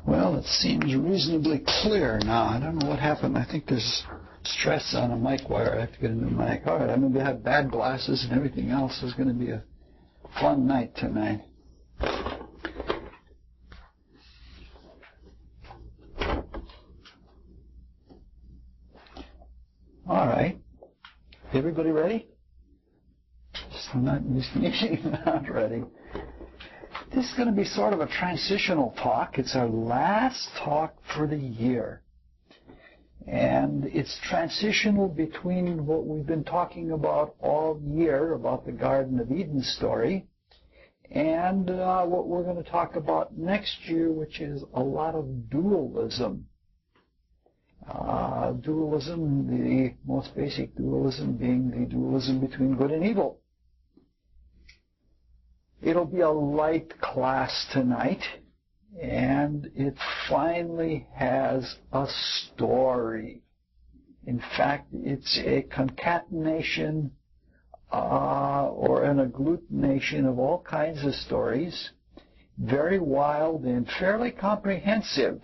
Well, it seems reasonably clear now. I don't know what happened. I think there's stress on a mic wire. I have to get a new mic. All right, I'm going to have bad glasses and everything else. It's going to be a fun night tonight. All right. Everybody ready? Just not ready. This is going to be sort of a transitional talk. It's our last talk for the year. And it's transitional between what we've been talking about all year, about the Garden of Eden story, and what we're going to talk about next year, which is a lot of dualism. Dualism, the most basic dualism being the dualism between good and evil. It'll be a light class tonight, and it finally has a story. In fact, it's a concatenation or an agglutination of all kinds of stories, very wild and fairly comprehensive.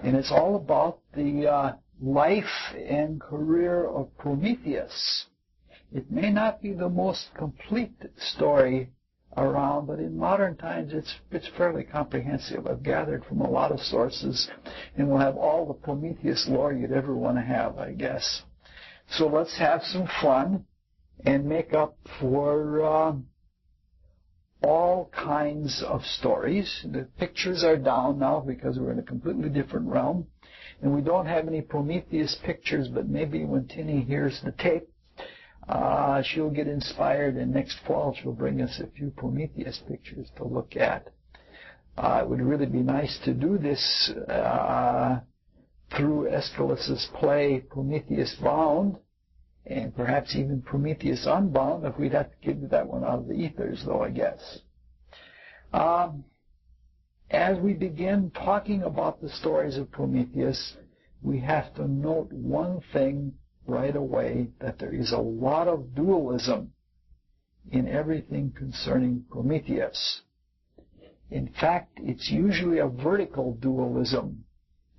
And it's all about the life and career of Prometheus. It may not be the most complete story around, but in modern times it's fairly comprehensive. I've gathered from a lot of sources, and we'll have all the Prometheus lore you'd ever want to have, I guess. So let's have some fun and make up for all kinds of stories. The pictures are down now because we're in a completely different realm, and we don't have any Prometheus pictures, but maybe when Tinny hears the tape, she'll get inspired, and next fall she'll bring us a few Prometheus pictures to look at. It would really be nice to do this through Aeschylus's play Prometheus Bound, and perhaps even Prometheus Unbound, if we'd have to give that one out of the ethers, though, I guess. As we begin talking about the stories of Prometheus, we have to note one thing right away, that there is a lot of dualism in everything concerning Prometheus. In fact, it's usually a vertical dualism.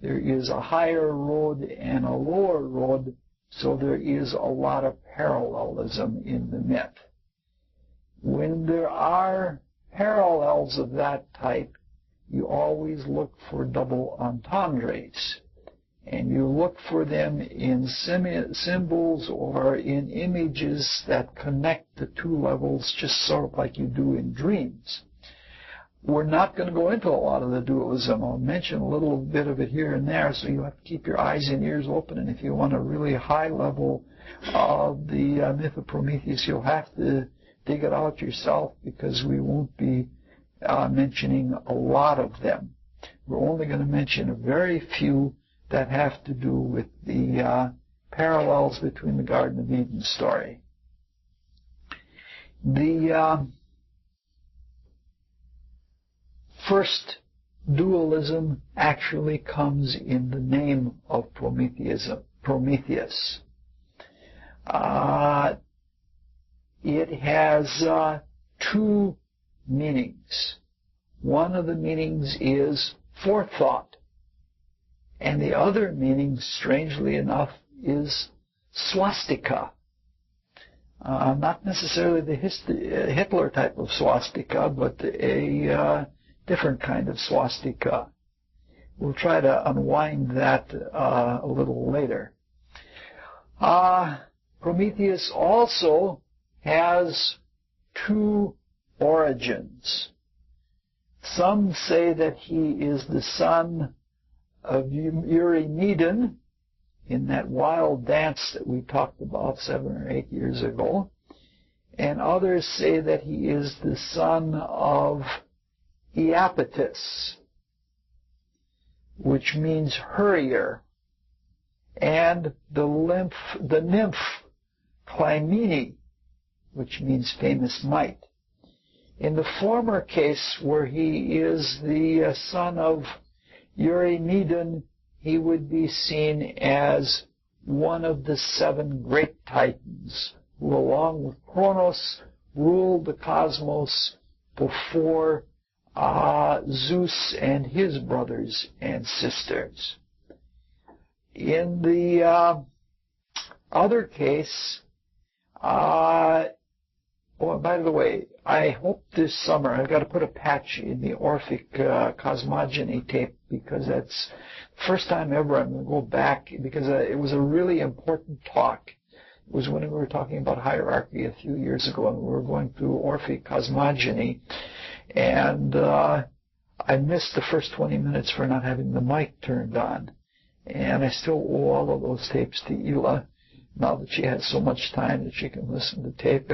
There is a higher road and a lower road, so there is a lot of parallelism in the myth. When there are parallels of that type, you always look for double entendres. And you look for them in symbols or in images that connect the two levels, just sort of like you do in dreams. We're not going to go into a lot of the dualism. I'll mention a little bit of it here and there, so you have to keep your eyes and ears open. And if you want a really high level of the myth of Prometheus, you'll have to dig it out yourself, because we won't be mentioning a lot of them. We're only going to mention a very few that have to do with the parallels between the Garden of Eden story. The first dualism actually comes in the name of Prometheus. It has two meanings. One of the meanings is forethought. And the other meaning, strangely enough, is swastika. Not necessarily the Hitler type of swastika, but a different kind of swastika. We'll try to unwind that a little later. Prometheus also has two origins. Some say that he is the son of Eurymedon in that wild dance that we talked about 7 or 8 years ago. And others say that he is the son of Iapetus, which means hurrier, and the nymph Clymene, which means famous might. In the former case, where he is the son of Eurymedon, he would be seen as one of the 7 great titans, who along with Kronos ruled the cosmos before Zeus and his brothers and sisters. In the other case, by the way, I hope this summer, I've got to put a patch in the Orphic cosmogony tape, because that's the first time ever I'm going to go back, because it was a really important talk. It was when we were talking about hierarchy a few years ago, and we were going through Orphic cosmogony, and I missed the first 20 minutes for not having the mic turned on. And I still owe all of those tapes to Ela, now that she has so much time that she can listen to tape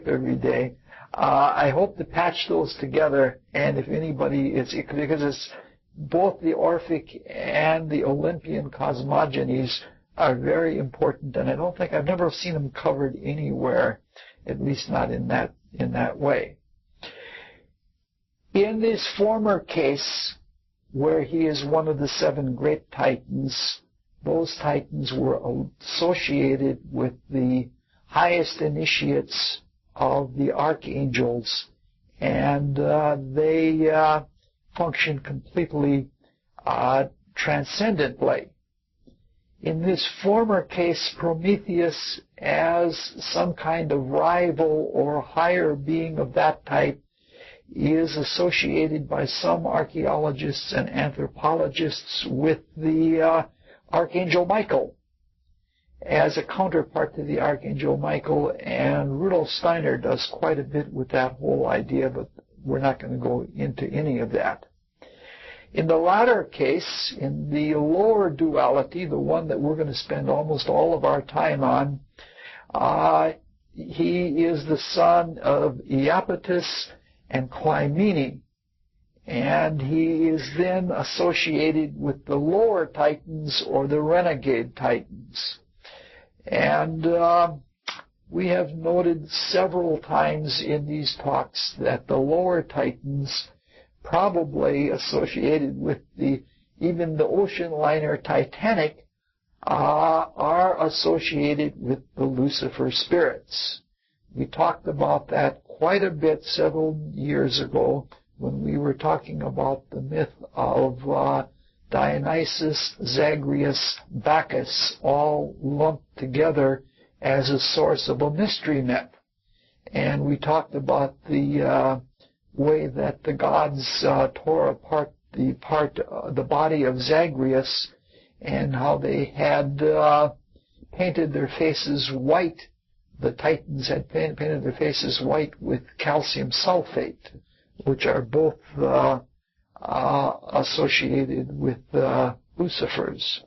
every day. I hope to patch those together, and if anybody, because it's both the Orphic and the Olympian cosmogonies are very important, and I've never seen them covered anywhere, at least not in that way. In this former case, where he is one of the 7 great titans, those titans were associated with the highest initiates of the archangels, and they function completely transcendently. In this former case, Prometheus, as some kind of rival or higher being of that type, is associated by some archaeologists and anthropologists with the Archangel Michael as a counterpart to the Archangel Michael, and Rudolf Steiner does quite a bit with that whole idea, but we're not going to go into any of that. In the latter case, in the lower duality, the one that we're going to spend almost all of our time on, he is the son of Iapetus and Clymene, and he is then associated with the lower titans or the renegade titans. And we have noted several times in these talks that the lower titans, probably associated with even the ocean liner Titanic, are associated with the Lucifer spirits. We talked about that quite a bit several years ago when we were talking about the myth of Dionysus, Zagreus, Bacchus, all lumped together as a source of a mystery myth. And we talked about the way that the gods tore apart the body of Zagreus, and how they had painted their faces white. The Titans had painted their faces white with calcium sulfate, which are both associated with Lucifers.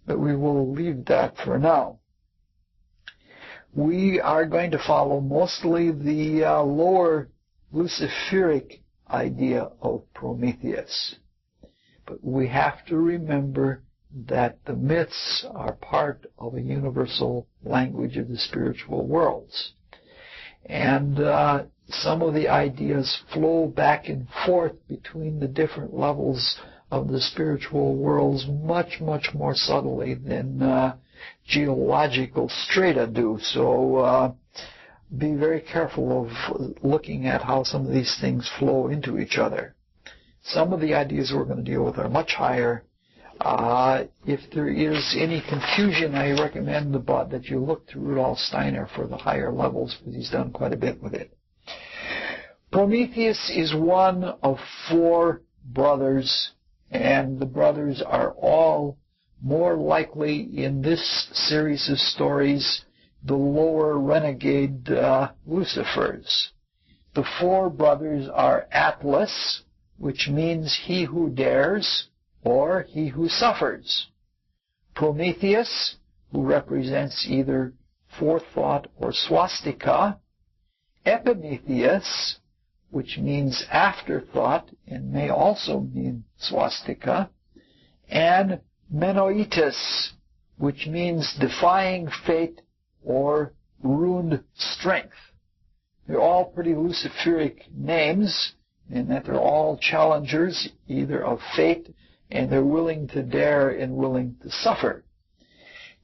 But we will leave that for now. We are going to follow mostly the lower Luciferic idea of Prometheus. But we have to remember that the myths are part of a universal language of the spiritual worlds. And some of the ideas flow back and forth between the different levels of the spiritual worlds much, much more subtly than geological strata do. So be very careful of looking at how some of these things flow into each other. Some of the ideas we're going to deal with are much higher. If there is any confusion, I recommend that you look to Rudolf Steiner for the higher levels, because he's done quite a bit with it. Prometheus is one of 4 brothers, and the brothers are all more likely in this series of stories the lower renegade Lucifers. The 4 brothers are Atlas, which means he who dares, or he who suffers. Prometheus, who represents either forethought or swastika. Epimetheus, which means afterthought and may also mean swastika. And Menoetus, which means defying fate or ruined strength. They're all pretty Luciferic names, in that they're all challengers, either of fate, and they're willing to dare and willing to suffer.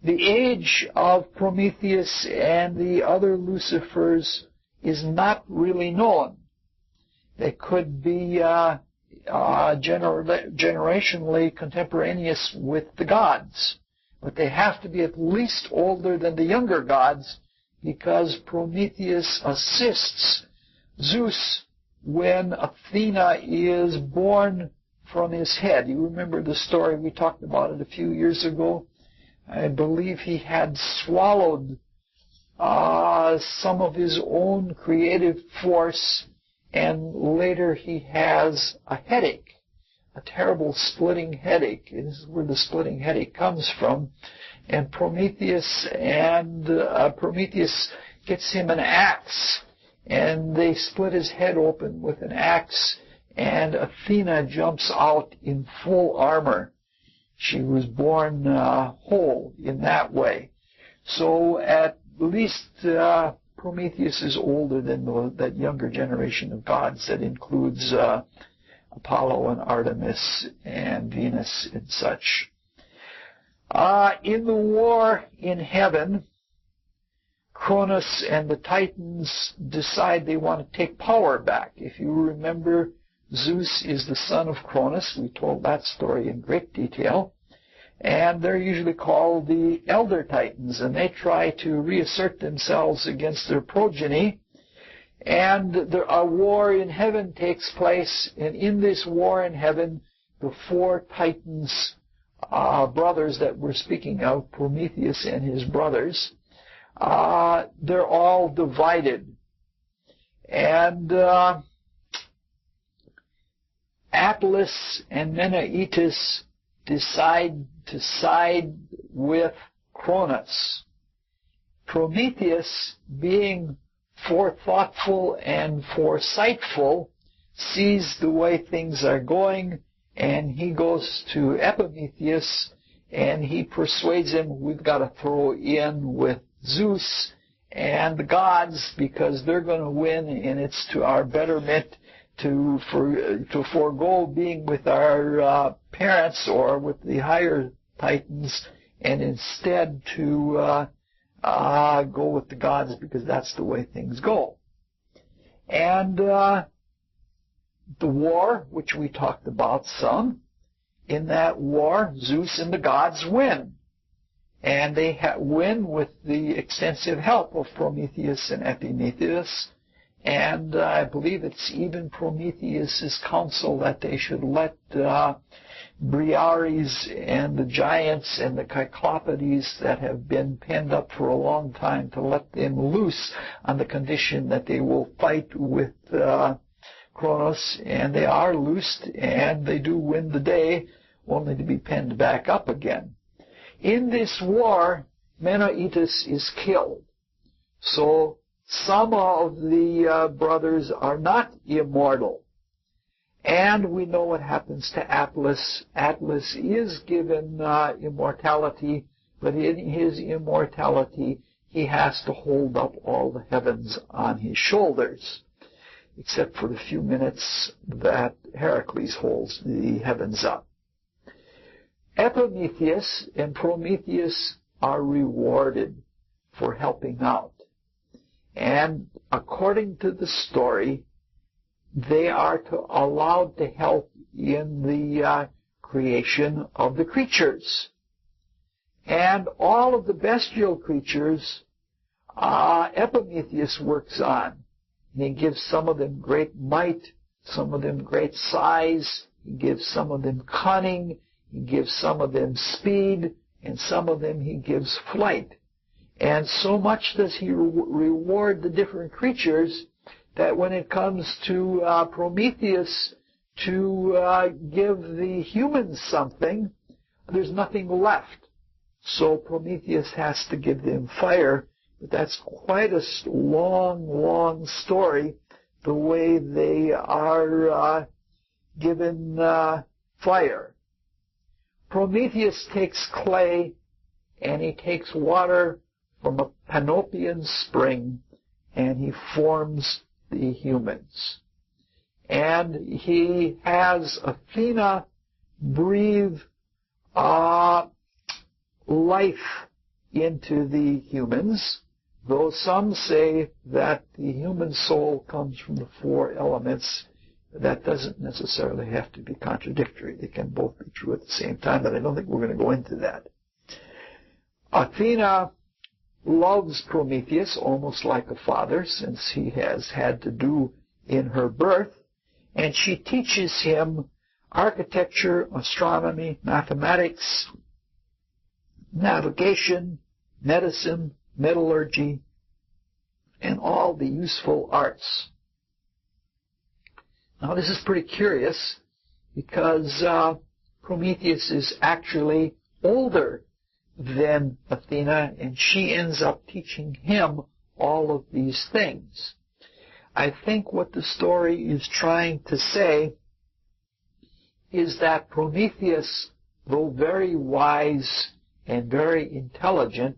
The age of Prometheus and the other Lucifers is not really known. They could be generationally contemporaneous with the gods, but they have to be at least older than the younger gods, because Prometheus assists Zeus when Athena is born from his head. You remember the story, we talked about it a few years ago. I believe he had swallowed some of his own creative force, and later he has a headache, a terrible splitting headache. This is where the splitting headache comes from. And Prometheus gets him an axe, and they split his head open with an axe, and Athena jumps out in full armor. She was born whole in that way. So at least Prometheus is older than that younger generation of gods that includes Apollo and Artemis and Venus and such. In the war in heaven, Cronus and the Titans decide they want to take power back. If you remember, Zeus is the son of Cronus. We told that story in great detail. And they're usually called the Elder Titans, and they try to reassert themselves against their progeny. And a war in heaven takes place, and in this war in heaven, the four Titans, brothers that we're speaking of, Prometheus and his brothers, they're all divided. And Atlas and Menaitis decide to side with Cronus. Prometheus, being forethoughtful and foresightful, sees the way things are going, and he goes to Epimetheus, and he persuades him, we've got to throw in with Zeus and the gods, because they're going to win, and it's to our betterment to forego being with our parents or with the higher Titans, and instead to go with the gods, because that's the way things go. And the war, which we talked about some, in that war, Zeus and the gods win. And they win with the extensive help of Prometheus and Epimetheus. And I believe it's even Prometheus' counsel that they should let Briares and the giants and the Cyclopes that have been penned up for a long time, to let them loose on the condition that they will fight with Cronus. And they are loosed, and they do win the day, only to be penned back up again. In this war, Menaitis is killed. So some of the brothers are not immortal. And we know what happens to Atlas. Atlas is given immortality, but in his immortality, he has to hold up all the heavens on his shoulders, except for the few minutes that Heracles holds the heavens up. Epimetheus and Prometheus are rewarded for helping out. And according to the story, they are allowed to help in the creation of the creatures. And all of the bestial creatures, Epimetheus works on. And he gives some of them great might, some of them great size, he gives some of them cunning, he gives some of them speed, and some of them he gives flight. And so much does he reward the different creatures that when it comes to Prometheus to give the humans something, there's nothing left. So Prometheus has to give them fire. But that's quite a long, long story, the way they are given fire. Prometheus takes clay, and he takes water from a Panopean spring, and he forms the humans. And he has Athena breathe life into the humans though some say that the human soul comes from the four elements, that doesn't necessarily have to be contradictory. They can both be true at the same time, but I don't think we're going to go into that. Athena loves Prometheus almost like a father, since he has had to do in her birth, and she teaches him architecture, astronomy, mathematics, navigation, medicine, metallurgy, and all the useful arts. Now this is pretty curious because Prometheus is actually older than Athena, and she ends up teaching him all of these things. I think what the story is trying to say is that Prometheus, though very wise and very intelligent,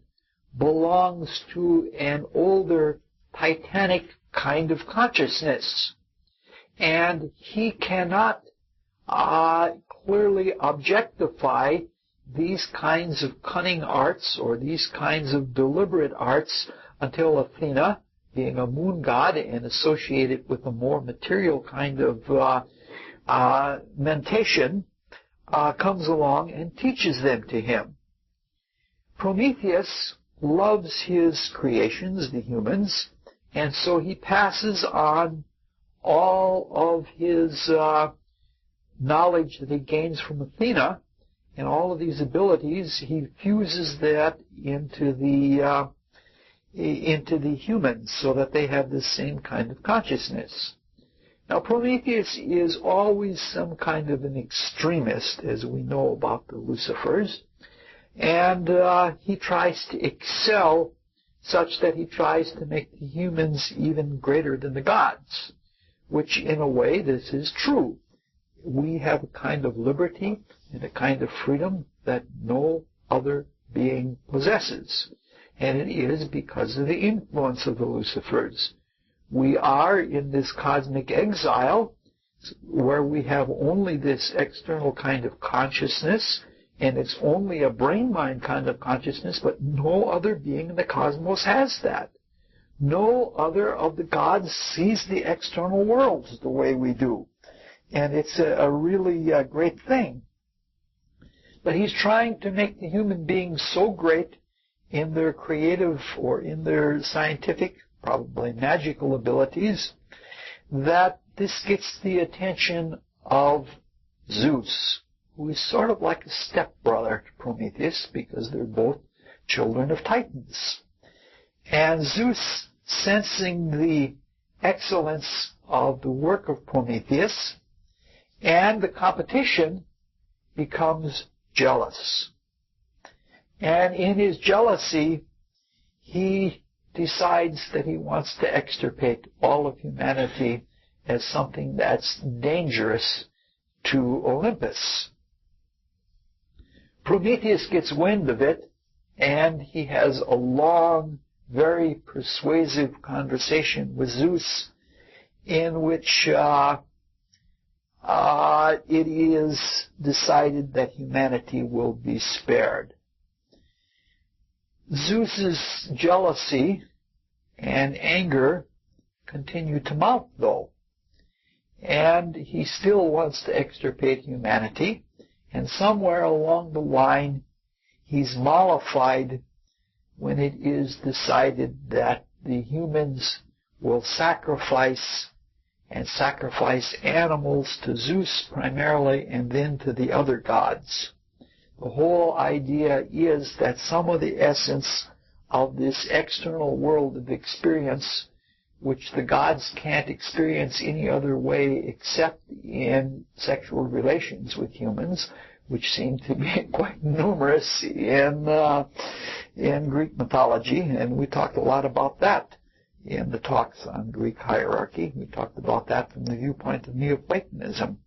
belongs to an older Titanic kind of consciousness. And he cannot clearly objectify these kinds of cunning arts or these kinds of deliberate arts until Athena, being a moon god and associated with a more material kind of mentation, comes along and teaches them to him. Prometheus loves his creations, the humans, and so he passes on all of his knowledge that he gains from Athena, and all of these abilities, he fuses that into the humans so that they have the same kind of consciousness. Now, Prometheus is always some kind of an extremist, as we know about the Lucifers, and he tries to excel such that he tries to make the humans even greater than the gods, which in a way this is true. We have a kind of liberty and a kind of freedom that no other being possesses. And it is because of the influence of the Lucifers. We are in this cosmic exile where we have only this external kind of consciousness, and it's only a brain-mind kind of consciousness, but no other being in the cosmos has that. No other of the gods sees the external worlds the way we do. And it's a really great thing. But he's trying to make the human beings so great in their creative or in their scientific, probably magical abilities, that this gets the attention of Zeus, who is sort of like a stepbrother to Prometheus because they're both children of Titans. And Zeus, sensing the excellence of the work of Prometheus and the competition, becomes jealous. And in his jealousy, he decides that he wants to extirpate all of humanity as something that's dangerous to Olympus. Prometheus gets wind of it, and he has a long, very persuasive conversation with Zeus in which it is decided that humanity will be spared. Zeus's jealousy and anger continue to mount, though, and he still wants to extirpate humanity, and somewhere along the line he's mollified when it is decided that the humans will sacrifice animals to Zeus primarily and then to the other gods. The whole idea is that some of the essence of this external world of experience, which the gods can't experience any other way except in sexual relations with humans, which seem to be quite numerous in Greek mythology, and we talked a lot about that in the talks on Greek hierarchy. We talked about that from the viewpoint of Neoplatonism.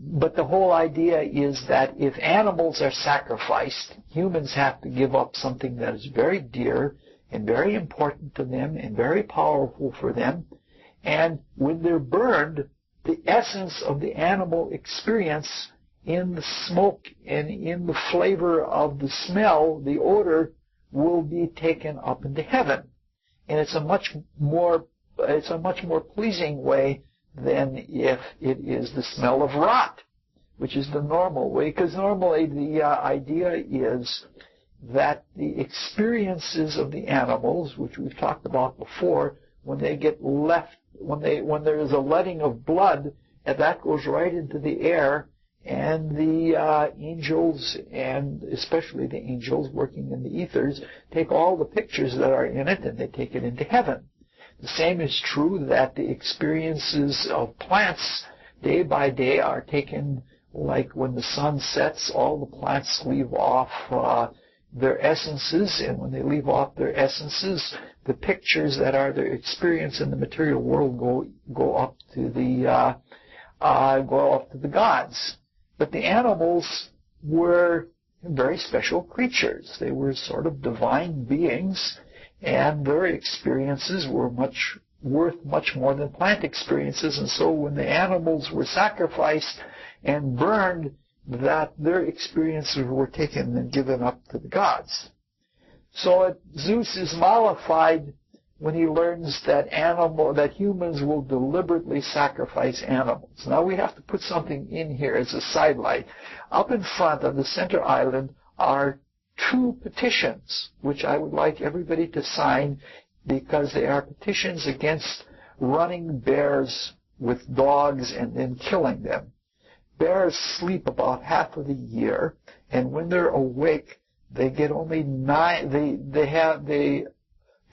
But the whole idea is that if animals are sacrificed, humans have to give up something that is very dear and very important to them and very powerful for them. And when they're burned, the essence of the animal experience in the smoke and in the flavor of the smell, the odor will be taken up into heaven. And it's a much more pleasing way than if it is the smell of rot, which is the normal way. Because normally the idea is that the experiences of the animals, which we've talked about before, when they get left, when there is a letting of blood, and that goes right into the air, and the angels, and especially the angels working in the ethers, take all the pictures that are in it and they take it into heaven. The same is true that the experiences of plants day by day are taken, like when the sun sets, all the plants leave off their essences, and when they leave off their essences, the pictures that are their experience in the material world go up to the gods. But the animals were very special creatures. They were sort of divine beings, and their experiences were worth much more than plant experiences. And so when the animals were sacrificed and burned, that their experiences were taken and given up to the gods. So Zeus is mollified when he learns that humans will deliberately sacrifice animals. Now we have to put something in here as a sidelight. Up in front on the center island are 2 petitions, which I would like everybody to sign, because they are petitions against running bears with dogs and then killing them. Bears sleep about half of the year, and when they're awake, they get only 9.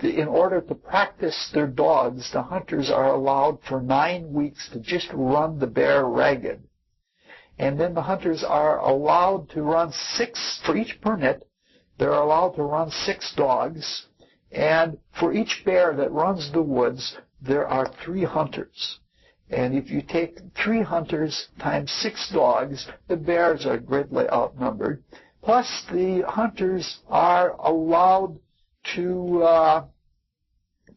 In order to practice their dogs, the hunters are allowed for 9 weeks to just run the bear ragged. And then the hunters are allowed to run 6, for each permit, they're allowed to run 6 dogs. And for each bear that runs the woods, there are 3 hunters. And if you take 3 hunters times 6 dogs, the bears are greatly outnumbered. Plus, the hunters are allowed to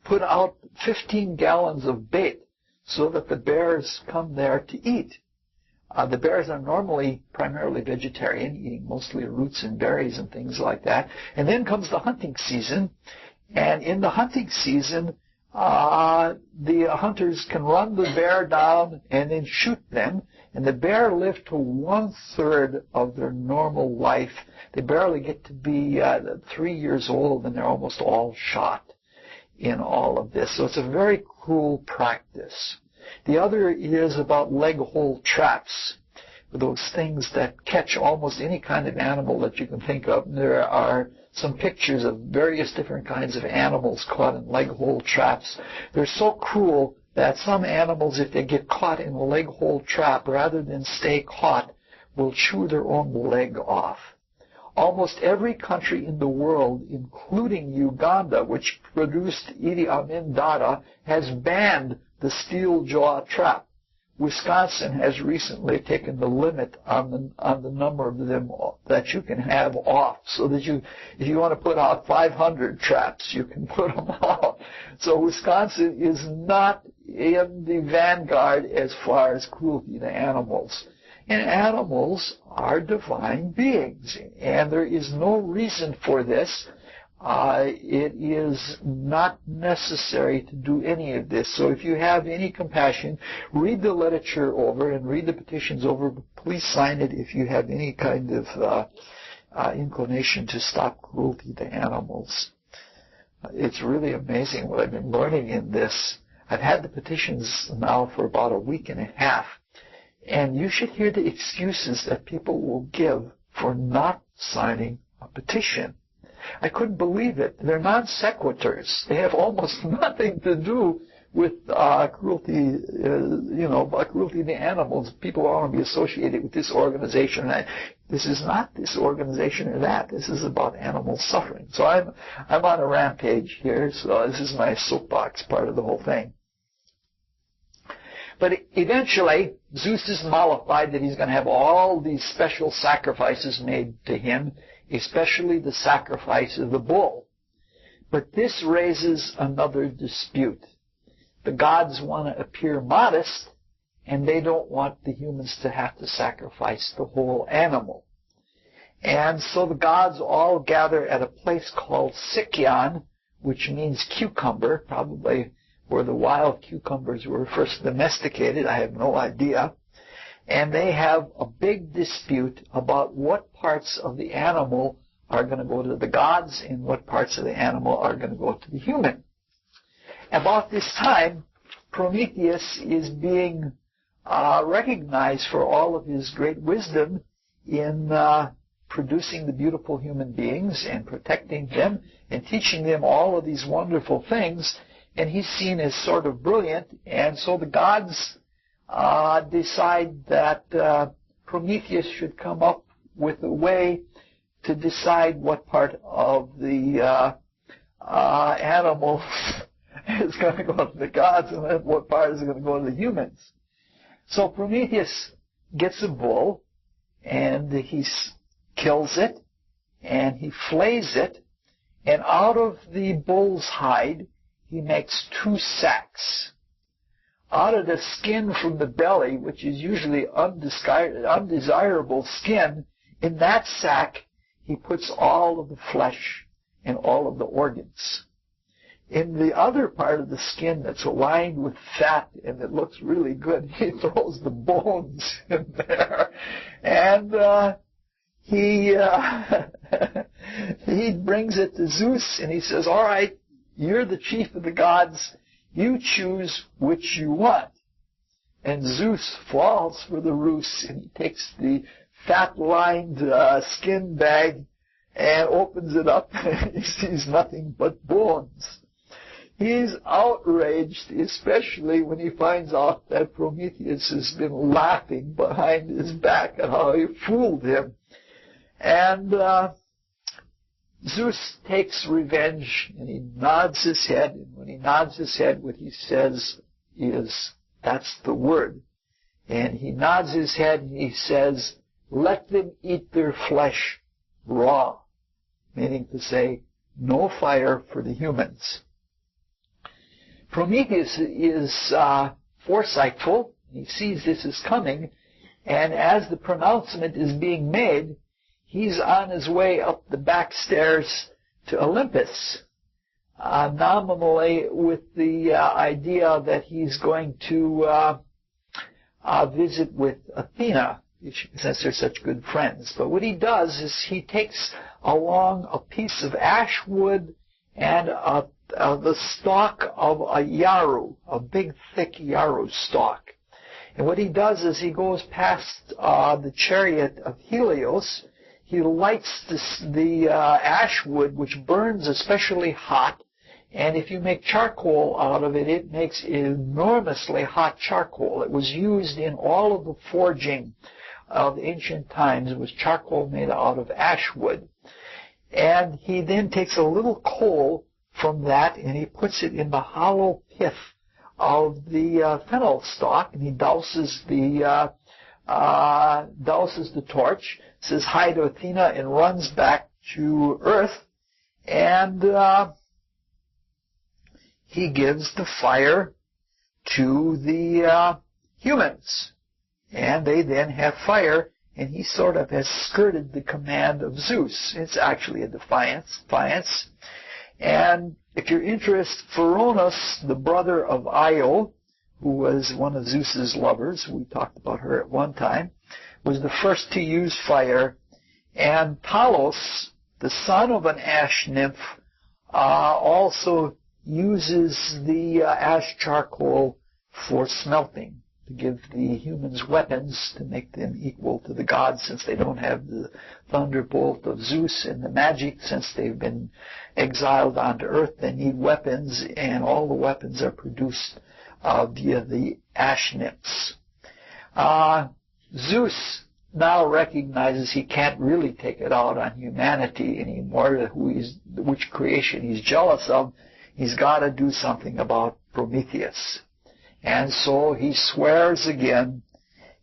put out 15 gallons of bait so that the bears come there to eat. The bears are normally primarily vegetarian, eating mostly roots and berries and things like that. And then comes the hunting season. And in the hunting season, the hunters can run the bear down and then shoot them. And the bear live to 1/3 of their normal life. They barely get to be 3 years old, and they're almost all shot in all of this. So it's a very cruel practice. The other is about leg hole traps, those things that catch almost any kind of animal that you can think of. And there are some pictures of various different kinds of animals caught in leg hole traps. They're so cruel that some animals, if they get caught in a leg hole trap, rather than stay caught, will chew their own leg off. Almost every country in the world, including Uganda, which produced Idi Amin Dada, has banned the steel jaw trap. Wisconsin has recently taken the limit on the number of them that you can have off, so that if you want to put out 500 traps, you can put them out. So Wisconsin is not in the vanguard as far as cruelty to animals. And animals are divine beings, and there is no reason for this. It is not necessary to do any of this. So if you have any compassion, read the literature over and read the petitions over. But please sign it if you have any kind of inclination to stop cruelty to animals. It's really amazing what I've been learning in this. I've had the petitions now for about a week and a half. And you should hear the excuses that people will give for not signing a petition. I couldn't believe it. They're non sequiturs. They have almost nothing to do with cruelty, cruelty to animals. People want to be associated with this organization. This is not this organization or that. This is about animal suffering. So I'm on a rampage here. So this is my soapbox part of the whole thing. But eventually, Zeus is mollified that he's going to have all these special sacrifices made to him, especially the sacrifice of the bull. But this raises another dispute. The gods want to appear modest, and they don't want the humans to have to sacrifice the whole animal. And so the gods all gather at a place called Sikyon, which means cucumber, probably where the wild cucumbers were first domesticated. I have no idea. And they have a big dispute about what parts of the animal are going to go to the gods and what parts of the animal are going to go to the human. About this time, Prometheus is being recognized for all of his great wisdom in producing the beautiful human beings and protecting them and teaching them all of these wonderful things. And he's seen as sort of brilliant. And so the gods decide that Prometheus should come up with a way to decide what part of the animal is going to go to the gods and what part is going to go to the humans. So Prometheus gets a bull, and he kills it, and he flays it, and out of the bull's hide, he makes 2 sacks. Out of the skin from the belly, which is usually undesirable skin, in that sack, he puts all of the flesh and all of the organs. In the other part of the skin that's lined with fat and it looks really good, he throws the bones in there. And he brings it to Zeus and he says, all right, you're the chief of the gods. You choose which you want. And Zeus falls for the ruse and he takes the fat-lined skin bag and opens it up and he sees nothing but bones. He's outraged, especially when he finds out that Prometheus has been laughing behind his back at how he fooled him. And Zeus takes revenge, and he nods his head, and when he nods his head, what he says is, that's the word. And he nods his head, and he says, let them eat their flesh raw, meaning to say, no fire for the humans. Prometheus is foresightful. He sees this is coming, and as the pronouncement is being made, he's on his way up the back stairs to Olympus, nominally with the idea that he's going to visit with Athena, since they're such good friends. But what he does is he takes along a piece of ash wood and the stalk of a yarrow, a big, thick yarrow stalk. And what he does is he goes past the chariot of Helios. He lights the ash wood, which burns especially hot. And if you make charcoal out of it, it makes enormously hot charcoal. It was used in all of the forging of ancient times. It was charcoal made out of ash wood. And he then takes a little coal from that and he puts it in the hollow pith of the fennel stalk, and he douses the torch, says hi to Athena, and runs back to Earth. And he gives the fire to the humans, and they then have fire. And he sort of has skirted the command of Zeus. It's actually a defiance. And if you're interested, Phoronis, the brother of Io, who was one of Zeus's lovers, we talked about her at one time, was the first to use fire. And Talos, the son of an ash nymph, also uses the ash charcoal for smelting, to give the humans weapons to make them equal to the gods, since they don't have the thunderbolt of Zeus and the magic. Since they've been exiled onto Earth, they need weapons, and all the weapons are produced via the ash nymphs. Zeus now recognizes he can't really take it out on humanity anymore, which creation he's jealous of. He's got to do something about Prometheus. And so he swears again,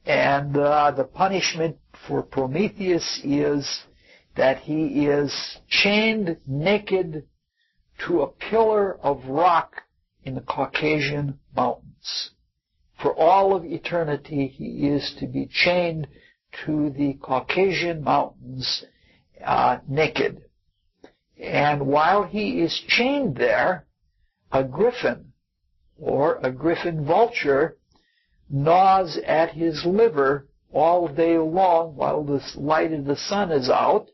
and the punishment for Prometheus is that he is chained naked to a pillar of rock in the Caucasian mountains. for all of eternity, he is to be chained to the Caucasian mountains naked. And while he is chained there, a griffin or a griffin vulture gnaws at his liver all day long while the light of the sun is out,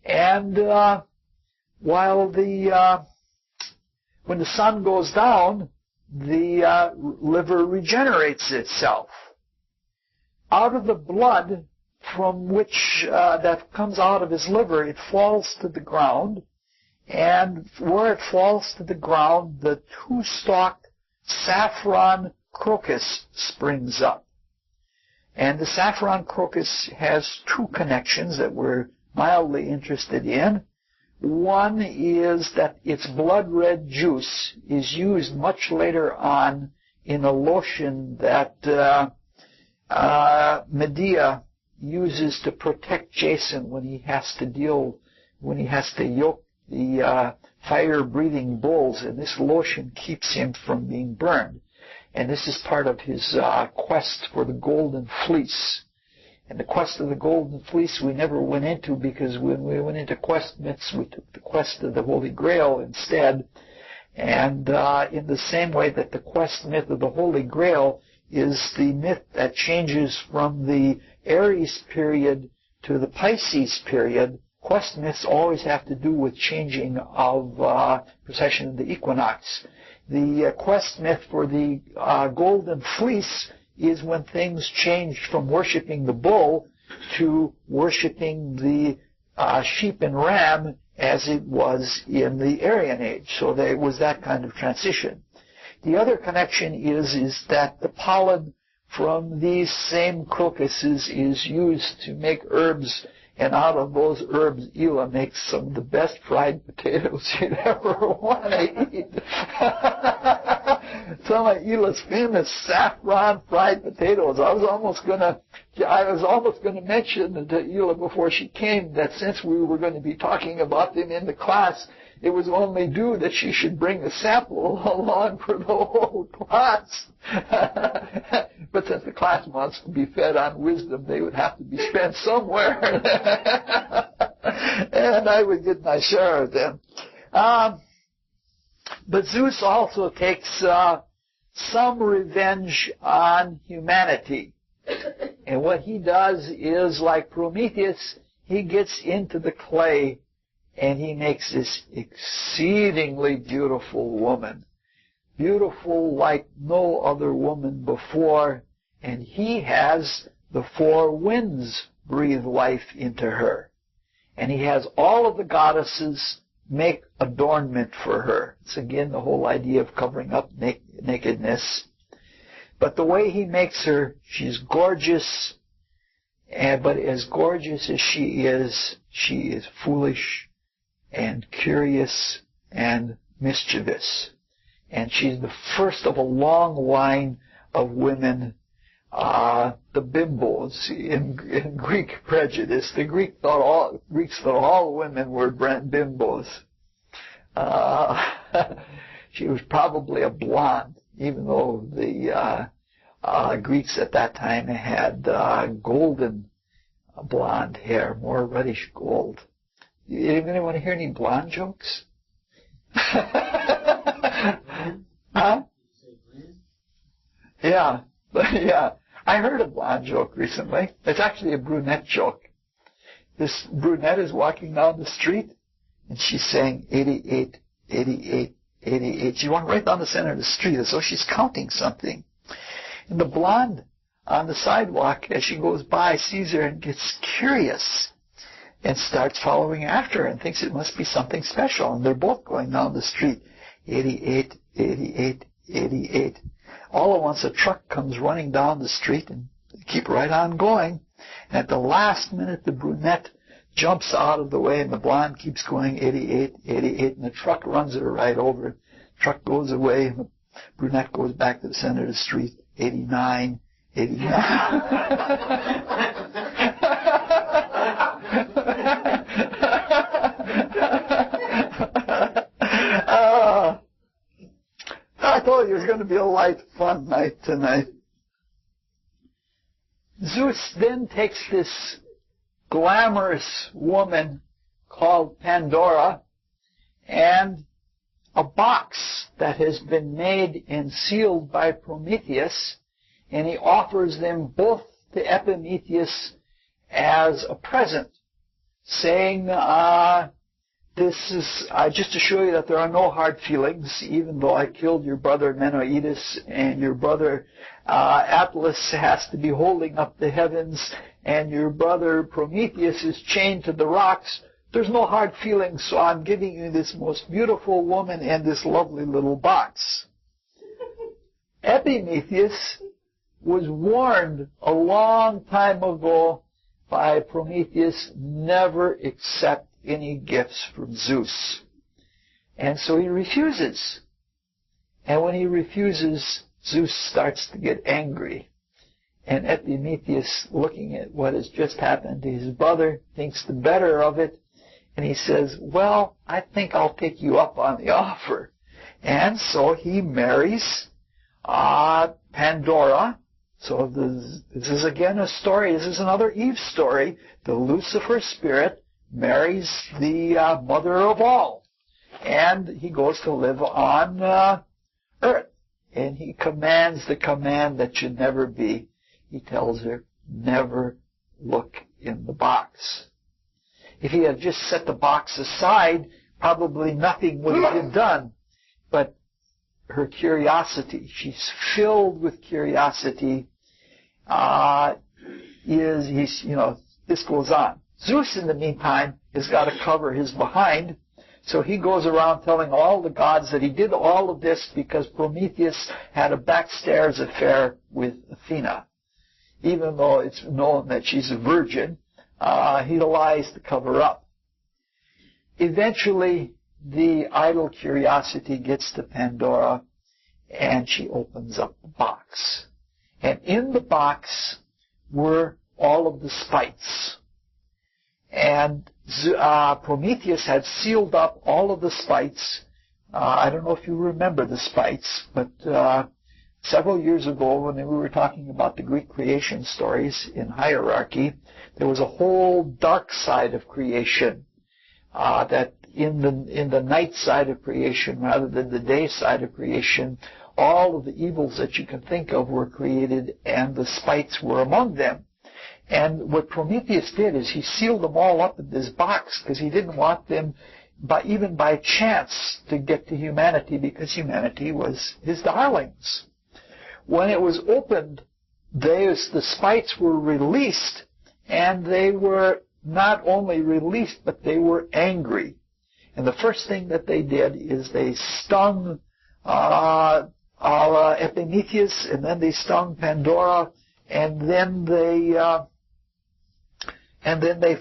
and while when the sun goes down, the liver regenerates itself. Out of the blood from which that comes out of his liver, it falls to the ground, and where it falls to the ground, the two-stalked saffron crocus springs up. And the saffron crocus has two connections that we're mildly interested in. One is that its blood red juice is used much later on in a lotion that Medea uses to protect Jason when he has to yoke the fire-breathing bulls, and this lotion keeps him from being burned. And this is part of his quest for the golden fleece. And the quest of the golden fleece we never went into, because when we went into quest myths, we took the quest of the Holy Grail instead. And in the same way that the quest myth of the Holy Grail is the myth that changes from the Aries period to the Pisces period, quest myths always have to do with changing of precession of the equinox. The quest myth for the golden fleece is when things changed from worshiping the bull to worshiping the sheep and ram as it was in the Aryan Age. So there was that kind of transition. The other connection is that the pollen from these same crocuses is used to make herbs, and out of those herbs, Ela makes some of the best fried potatoes you'd ever want to eat. Some of Ela's famous saffron fried potatoes. I was almost going to mention to Ela before she came that since we were going to be talking about them in the class, it was only due that she should bring a sample along for the whole class. But since the class wants to be fed on wisdom, they would have to be spent somewhere. And I would get my share of them. But Zeus also takes some revenge on humanity. And what he does is, like Prometheus, he gets into the clay and he makes this exceedingly beautiful woman. Beautiful like no other woman before, and he has the four winds breathe life into her. And he has all of the goddesses make adornment for her. It's again the whole idea of covering up nakedness. But the way he makes her, she's gorgeous, but as gorgeous as she is foolish and curious and mischievous. And she's the first of a long line of women, the bimbos in Greek prejudice. The Greeks thought all women were bimbos. She was probably a blonde, even though the Greeks at that time had golden blonde hair, more reddish gold. Anybody want to hear any blonde jokes? Huh? Yeah. I heard a blonde joke recently. It's actually a brunette joke. This brunette is walking down the street, and she's saying 88, 88, 88. She went right down the center of the street as though she's counting something. And the blonde on the sidewalk, as she goes by, sees her and gets curious and starts following after her and thinks it must be something special. And they're both going down the street, 88, 88, 88. All at once a truck comes running down the street, and they keep right on going. And at the last minute, the brunette jumps out of the way, and the blonde keeps going 88, 88, and the truck runs her right over. The truck goes away, and the brunette goes back to the center of the street, 89, 89. I told you it was going to be a light, fun night tonight. Zeus then takes this glamorous woman called Pandora and a box that has been made and sealed by Prometheus, and he offers them both to Epimetheus as a present, saying, this is just to show you that there are no hard feelings, even though I killed your brother Menelaus, and your brother Atlas has to be holding up the heavens, and your brother Prometheus is chained to the rocks. There's no hard feelings, so I'm giving you this most beautiful woman and this lovely little box. Epimetheus was warned a long time ago by Prometheus, never accept any gifts from Zeus. And so he refuses. And when he refuses, Zeus starts to get angry. And Epimetheus, looking at what has just happened to his brother, thinks the better of it. And he says, well, I think I'll take you up on the offer. And so he marries Pandora. So this is again a story. This is another Eve story. The Lucifer spirit marries the mother of all. And he goes to live on earth. And he commands the command that should never be. He tells her, never look in the box. If he had just set the box aside, probably nothing would have been done. But her curiosity, she's filled with curiosity, this goes on. Zeus, in the meantime, has got to cover his behind, so he goes around telling all the gods that he did all of this because Prometheus had a backstairs affair with Athena. Even though it's known that she's a virgin, he lies to cover up. Eventually, the idle curiosity gets to Pandora, and she opens up the box. And in the box were all of the spites. And Prometheus had sealed up all of the spites. I don't know if you remember the spites, but several years ago when we were talking about the Greek creation stories in hierarchy, there was a whole dark side of creation that in the night side of creation rather than the day side of creation, all of the evils that you can think of were created, and the spites were among them. And what Prometheus did is he sealed them all up in this box because he didn't want them, even by chance, to get to humanity, because humanity was his darlings. When it was opened, the spites were released, and they were not only released, but they were angry. And the first thing that they did is they stung Epimetheus, and then they stung Pandora, and then they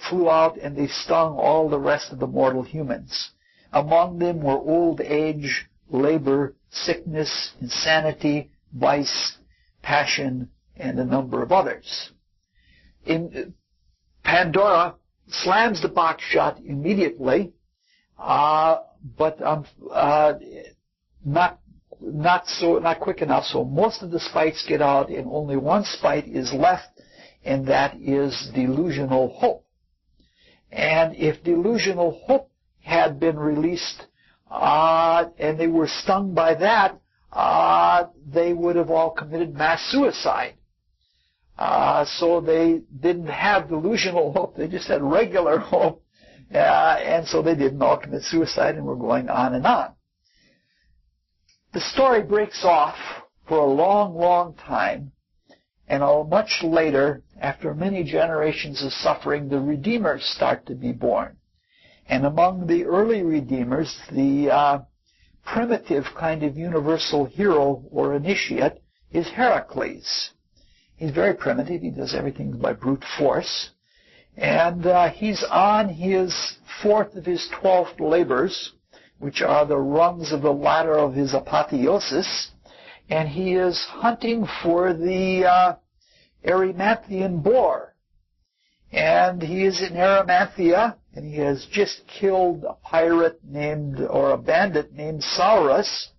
flew out and they stung all the rest of the mortal humans. Among them were old age, labor, sickness, insanity, vice, passion, and a number of others. Pandora slams the box shut immediately, but not quick enough. So most of the spites get out, and only one spite is left, and that is delusional hope. And if delusional hope had been released, and they were stung by that, they would have all committed mass suicide. So they didn't have delusional hope, they just had regular hope, and so they didn't all commit suicide, and we're going on and on. The story breaks off for a long, long time, and much later, after many generations of suffering, the Redeemers start to be born. And among the early Redeemers, the primitive kind of universal hero or initiate is Heracles. He's very primitive. He does everything by brute force. And he's on his 4th of his 12th labors, which are the rungs of the ladder of his apotheosis. And he is hunting for the Erymanthian boar. And he is in Erymanthia, and he has just killed a pirate or a bandit named Saurus,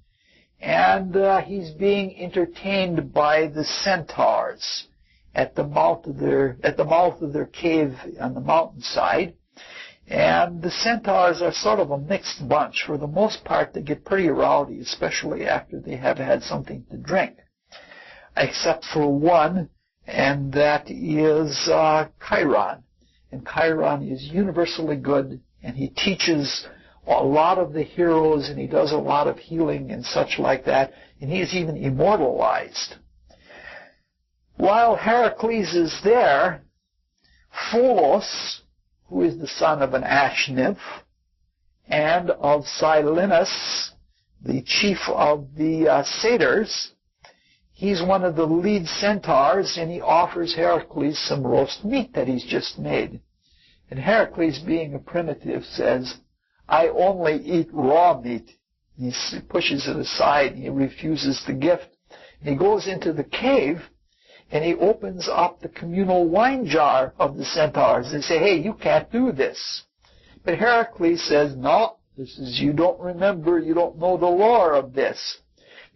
and he's being entertained by the centaurs. at the mouth of their cave on the mountainside. And the centaurs are sort of a mixed bunch. For the most part, they get pretty rowdy, especially after they have had something to drink. Except for one, and that is Chiron. And Chiron is universally good, and he teaches a lot of the heroes, and he does a lot of healing and such like that, and he is even immortalized. While Heracles is there, Pholos, who is the son of an ash nymph, and of Silenus, the chief of the satyrs, he's one of the lead centaurs, and he offers Heracles some roast meat that he's just made. And Heracles, being a primitive, says, "I only eat raw meat." And he pushes it aside, and he refuses the gift. And he goes into the cave, and he opens up the communal wine jar of the centaurs. They say, "Hey, you can't do this." But Heracles says, "No, you don't remember, you don't know the lore of this.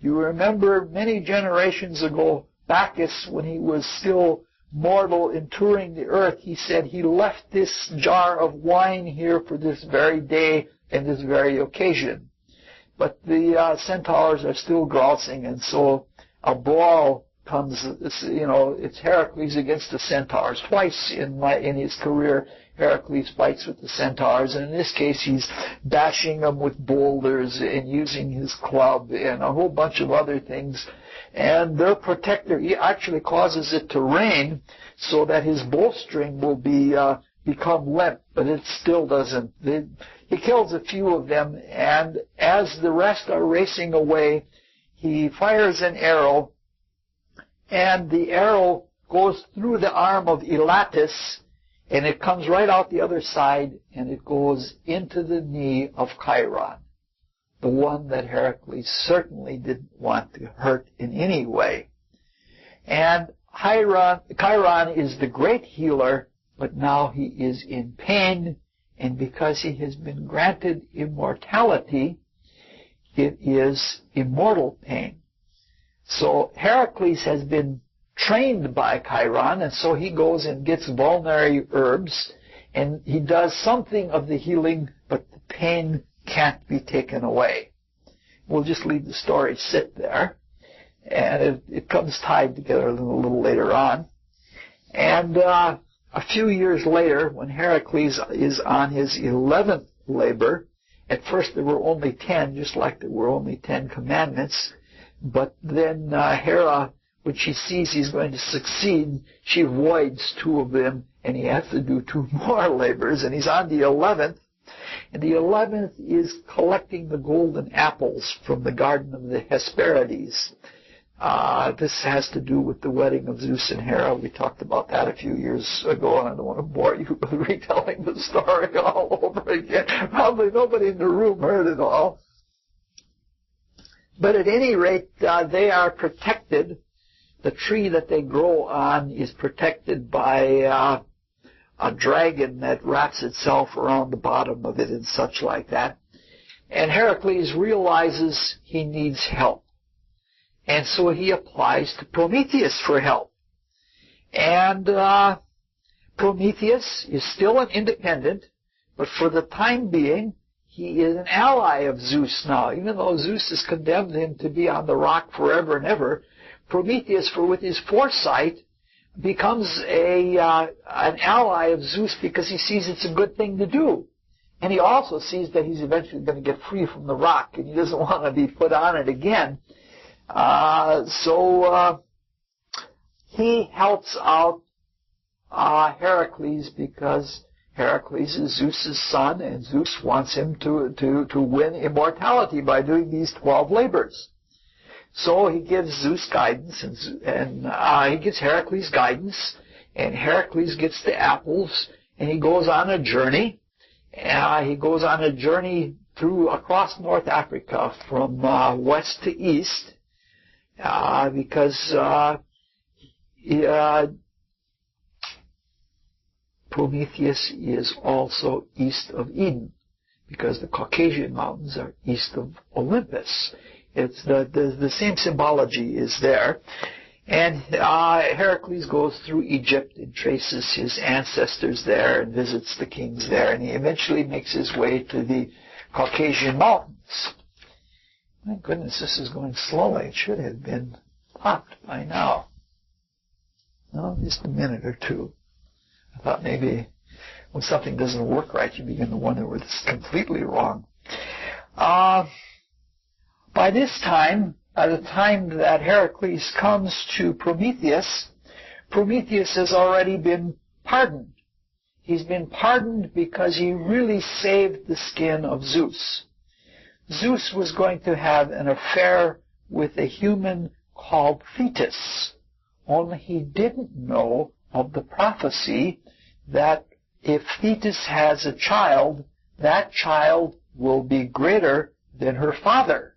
You remember many generations ago, Bacchus, when he was still mortal and touring the earth, he said he left this jar of wine here for this very day and this very occasion." But the centaurs are still grousing, and so a brawl comes. It's Heracles against the centaurs. Twice in his career, Heracles fights with the centaurs, and in this case he's bashing them with boulders and using his club and a whole bunch of other things. And their protector, he actually causes it to rain so that his bowstring will become limp, but it still doesn't. He kills a few of them, and as the rest are racing away, he fires an arrow, and the arrow goes through the arm of Elatus, and it comes right out the other side, and it goes into the knee of Chiron, the one that Heracles certainly didn't want to hurt in any way. And Chiron is the great healer, but now he is in pain, and because he has been granted immortality, it is immortal pain. So Heracles has been trained by Chiron, and so he goes and gets vulnerary herbs, and he does something of the healing, but the pain can't be taken away. We'll just leave the story sit there, and it comes tied together a little later on. And a few years later, when Heracles is on his 11th labor, at first there were only 10, just like there were only 10 commandments. But then Hera, when she sees he's going to succeed, she avoids 2 of them, and he has to do 2 more labors, and he's on the 11th. And the 11th is collecting the golden apples from the garden of the Hesperides. This has to do with the wedding of Zeus and Hera. We talked about that a few years ago, and I don't want to bore you with retelling the story all over again. Probably nobody in the room heard it all. But at any rate, they are protected. The tree that they grow on is protected by a dragon that wraps itself around the bottom of it and such like that. And Heracles realizes he needs help. And so he applies to Prometheus for help. And Prometheus is still an independent, but for the time being, he is an ally of Zeus now. Even though Zeus has condemned him to be on the rock forever and ever, Prometheus, with his foresight, becomes an ally of Zeus because he sees it's a good thing to do. And he also sees that he's eventually going to get free from the rock, and he doesn't want to be put on it again. So he helps out Heracles because Heracles is Zeus's son, and Zeus wants him to win immortality by doing these 12 labors. So he gives Zeus guidance, and he gives Heracles guidance, and Heracles gets the apples, and he goes on a journey. He goes on a journey across North Africa from west to east, because Prometheus is also east of Eden, because the Caucasian mountains are east of Olympus. It's the same symbology is there. And Heracles goes through Egypt and traces his ancestors there and visits the kings there, and he eventually makes his way to the Caucasian mountains. My goodness, this is going slowly. It should have been popped by now. No, just a minute or two. I thought maybe when something doesn't work right, you begin to wonder whether it's completely wrong. By this time, by the time that Heracles comes to Prometheus, Prometheus has already been pardoned. He's been pardoned because he really saved the skin of Zeus. Zeus was going to have an affair with a human called Thetis, only he didn't know of the prophecy that if Thetis has a child, that child will be greater than her father.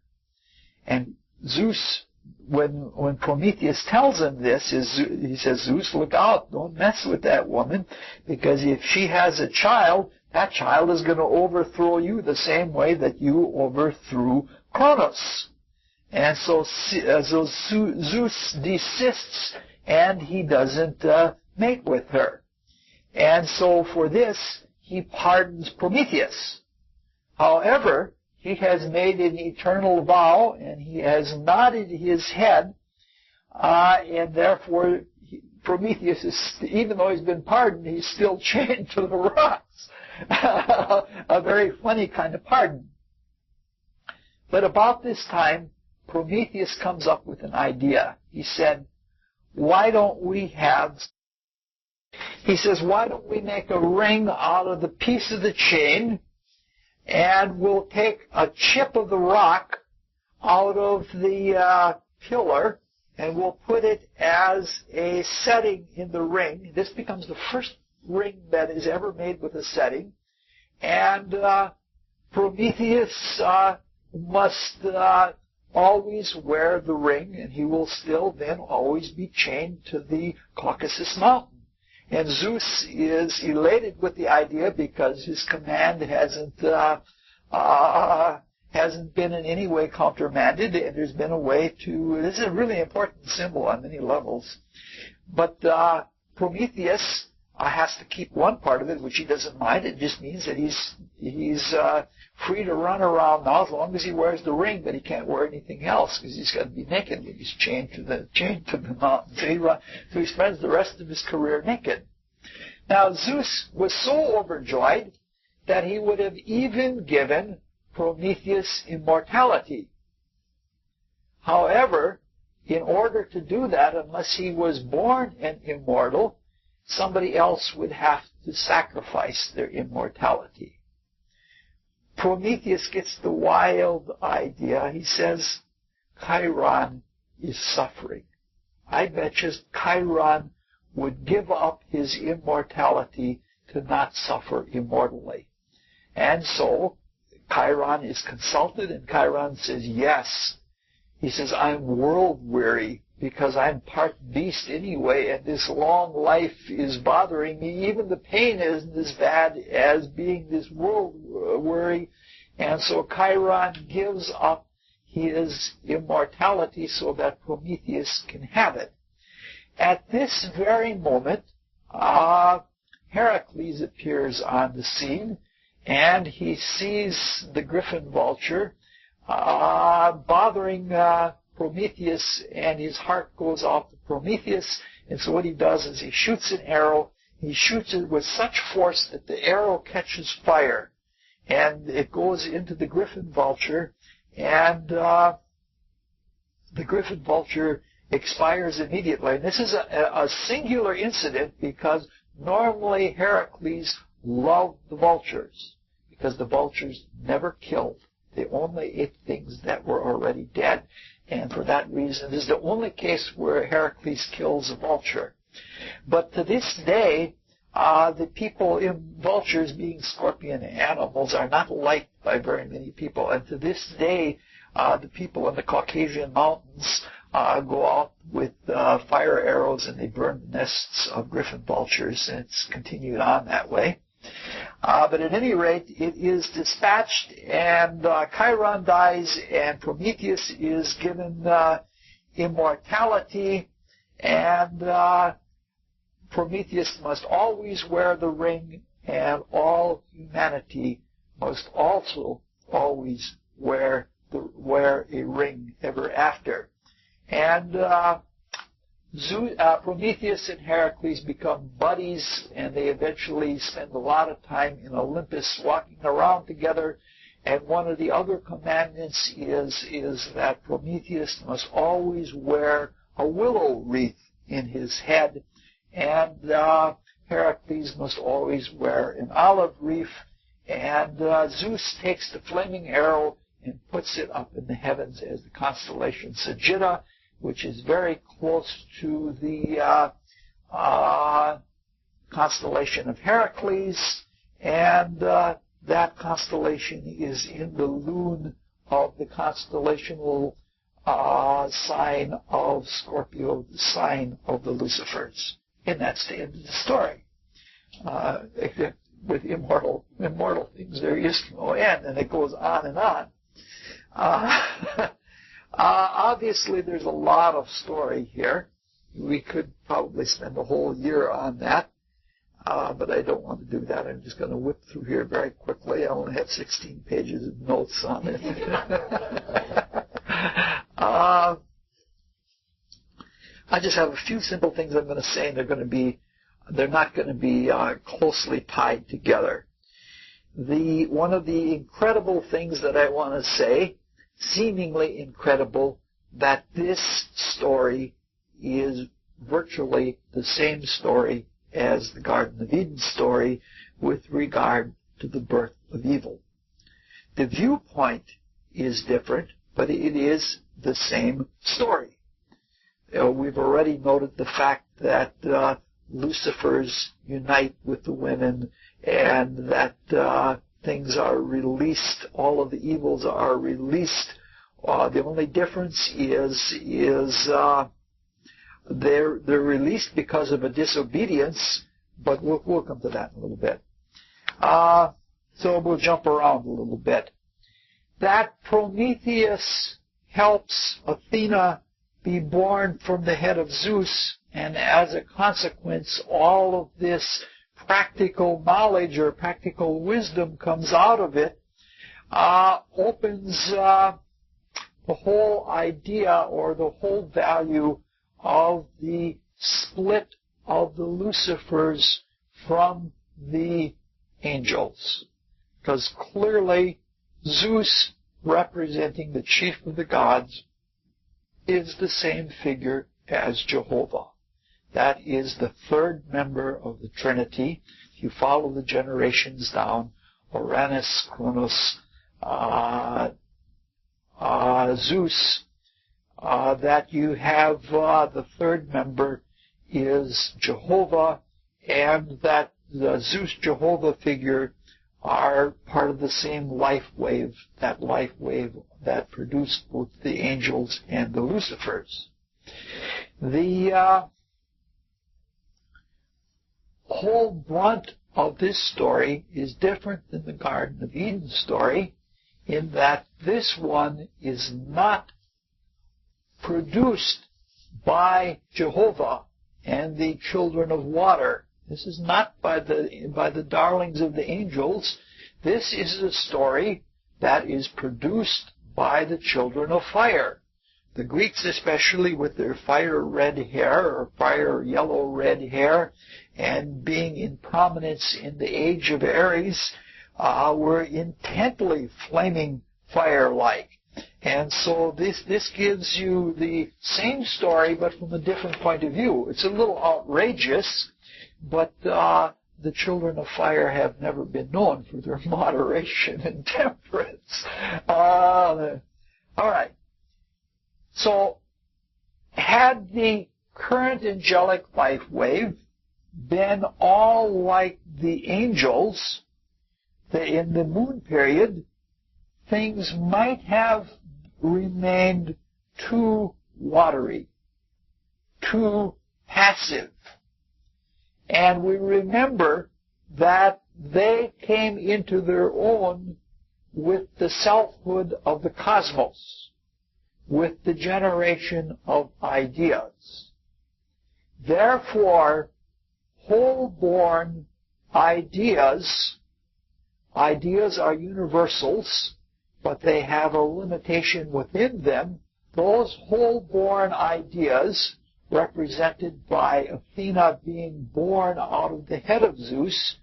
And Zeus, when Prometheus tells him this, he says, Zeus, look out, don't mess with that woman, because if she has a child, that child is going to overthrow you the same way that you overthrew Kronos. And so Zeus desists, and he doesn't mate with her. And so for this, he pardons Prometheus. However, he has made an eternal vow, and he has nodded his head, and therefore Prometheus is, even though he's been pardoned, he's still chained to the rocks. A very funny kind of pardon. But about this time, Prometheus comes up with an idea. He said, why don't we make a ring out of the piece of the chain, and we'll take a chip of the rock out of the pillar, and we'll put it as a setting in the ring. This becomes the first ring that is ever made with a setting. And Prometheus must always wear the ring, and he will still then always be chained to the Caucasus mountain. And Zeus is elated with the idea because his command hasn't been in any way countermanded, and there's been a way to. This is a really important symbol on many levels. But Prometheus has to keep one part of it, which he doesn't mind. It just means that he's free to run around now as long as he wears the ring, but he can't wear anything else because he's got to be naked when he's chained to the mountain. So he spends the rest of his career naked. Now Zeus was so overjoyed that he would have even given Prometheus immortality. However, in order to do that, unless he was born an immortal, somebody else would have to sacrifice their immortality. Prometheus gets the wild idea. He says, Chiron is suffering. I bet you Chiron would give up his immortality to not suffer immortally. And so Chiron is consulted, and Chiron says, yes. He says, I'm world weary because I'm part beast anyway, and this long life is bothering me. Even the pain isn't as bad as being this world weary. And so Chiron gives up his immortality so that Prometheus can have it. At this very moment, Heracles appears on the scene, and he sees the griffin vulture bothering Prometheus, and his heart goes off to Prometheus. And so what he does is he shoots an arrow. He shoots it with such force that the arrow catches fire, and it goes into the griffin vulture, and the griffin vulture expires immediately. And this is a singular incident because normally Heracles loved the vultures because the vultures never killed. They only ate things that were already dead. And for that reason, this is the only case where Heracles kills a vulture. But to this day, the people in vultures, being scorpion animals, are not liked by very many people. And to this day, the people in the Caucasian mountains go out with fire arrows and they burn the nests of griffin vultures, and it's continued on that way. But at any rate, it is dispatched, and Chiron dies, and Prometheus is given immortality, And Prometheus must always wear the ring, and all humanity must also always wear a ring ever after. And Prometheus and Heracles become buddies, and they eventually spend a lot of time in Olympus walking around together. And one of the other commandments is that Prometheus must always wear a willow wreath in his head, and Heracles must always wear an olive wreath. And Zeus takes the flaming arrow and puts it up in the heavens as the constellation Sagitta, which is very close to the constellation of Heracles, and that constellation is in the lune of the constellational sign of Scorpio, the sign of the Lucifers. And that's the end of the story. With immortal things, there is no end, and it goes on and on. Obviously, there's a lot of story here. We could probably spend a whole year on that, but I don't want to do that. I'm just going to whip through here very quickly. I only have 16 pages of notes on it. I just have a few simple things I'm going to say, and they're not going to be closely tied together. One of the incredible things that I want to say, seemingly incredible, that this story is virtually the same story as the Garden of Eden story with regard to the birth of evil. The viewpoint is different, but it is the same story. We've already noted the fact that Lucifers unite with the women, and that things are released, all of the evils are released. The only difference is they're released because of a disobedience, but we'll come to that in a little bit. So we'll jump around a little bit. That Prometheus helps Athena be born from the head of Zeus, and as a consequence, all of this practical knowledge or practical wisdom comes out of it, opens the whole idea or the whole value of the split of the Lucifers from the angels. Because clearly Zeus, representing the chief of the gods, is the same figure as Jehovah. That is the third member of the Trinity. If you follow the generations down, Uranus, Cronus, Zeus, that you have the third member is Jehovah, and that the Zeus-Jehovah figure are part of the same life wave that produced both the angels and the Lucifers. The whole brunt of this story is different than the Garden of Eden story, in that this one is not produced by Jehovah and the children of water. This is not by the darlings of the angels. This is a story that is produced by the children of fire. The Greeks, especially with their fire red hair or fire yellow red hair, and being in prominence in the age of Aries, were intently flaming fire-like. And so this gives you the same story, but from a different point of view. It's a little outrageous, but the children of fire have never been known for their moderation and temperance. All right. So, had the current angelic life wave been all like the angels in the moon period, things might have remained too watery, too passive. And we remember that they came into their own with the selfhood of the cosmos, with the generation of ideas. Therefore, whole-born ideas are universals, but they have a limitation within them. Those whole-born ideas, represented by Athena being born out of the head of Zeus,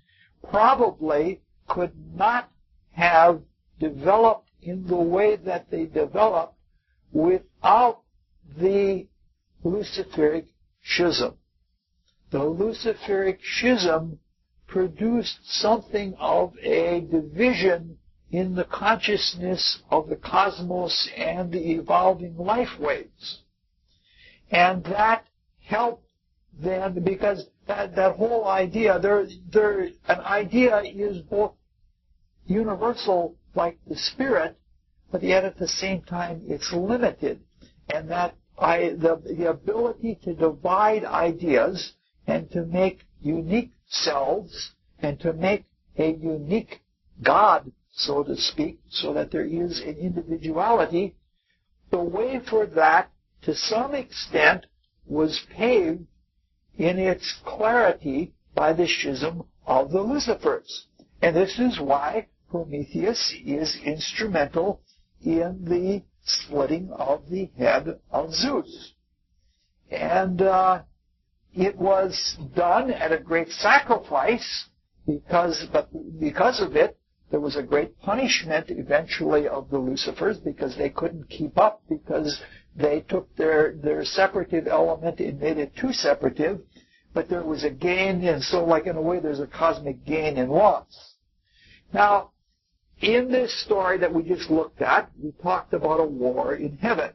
probably could not have developed in the way that they developed without the Luciferic schism. The Luciferic schism produced something of a division in the consciousness of the cosmos and the evolving life waves. And that helped then, because that whole idea, an idea is both universal like the spirit, but yet at the same time it's limited. And that the ability to divide ideas and to make unique selves and to make a unique God, so to speak, so that there is an individuality, the way for that, to some extent, was paved in its clarity by the schism of the Lucifers. And this is why Prometheus is instrumental in the splitting of the head of Zeus. And it was done at a great sacrifice because of it, there was a great punishment eventually of the Lucifers because they couldn't keep up, because they took their separative element and made it too separative, but there was a gain, and so like in a way there's a cosmic gain and loss. Now, in this story that we just looked at, we talked about a war in heaven.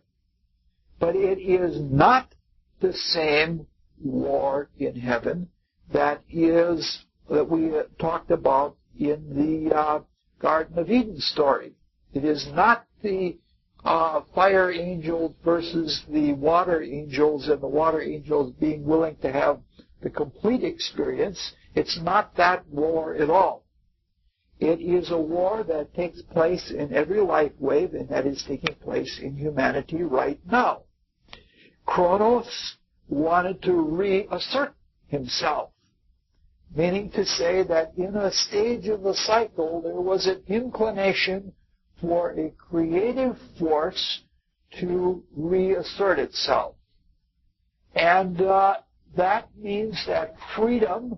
But it is not the same war in heaven that we talked about in the Garden of Eden story. It is not the fire angels versus the water angels, and the water angels being willing to have the complete experience. It's not that war at all. It is a war that takes place in every life wave, and that is taking place in humanity right now. Kronos wanted to reassert himself, meaning to say that in a stage of the cycle there was an inclination for a creative force to reassert itself. And that means that freedom,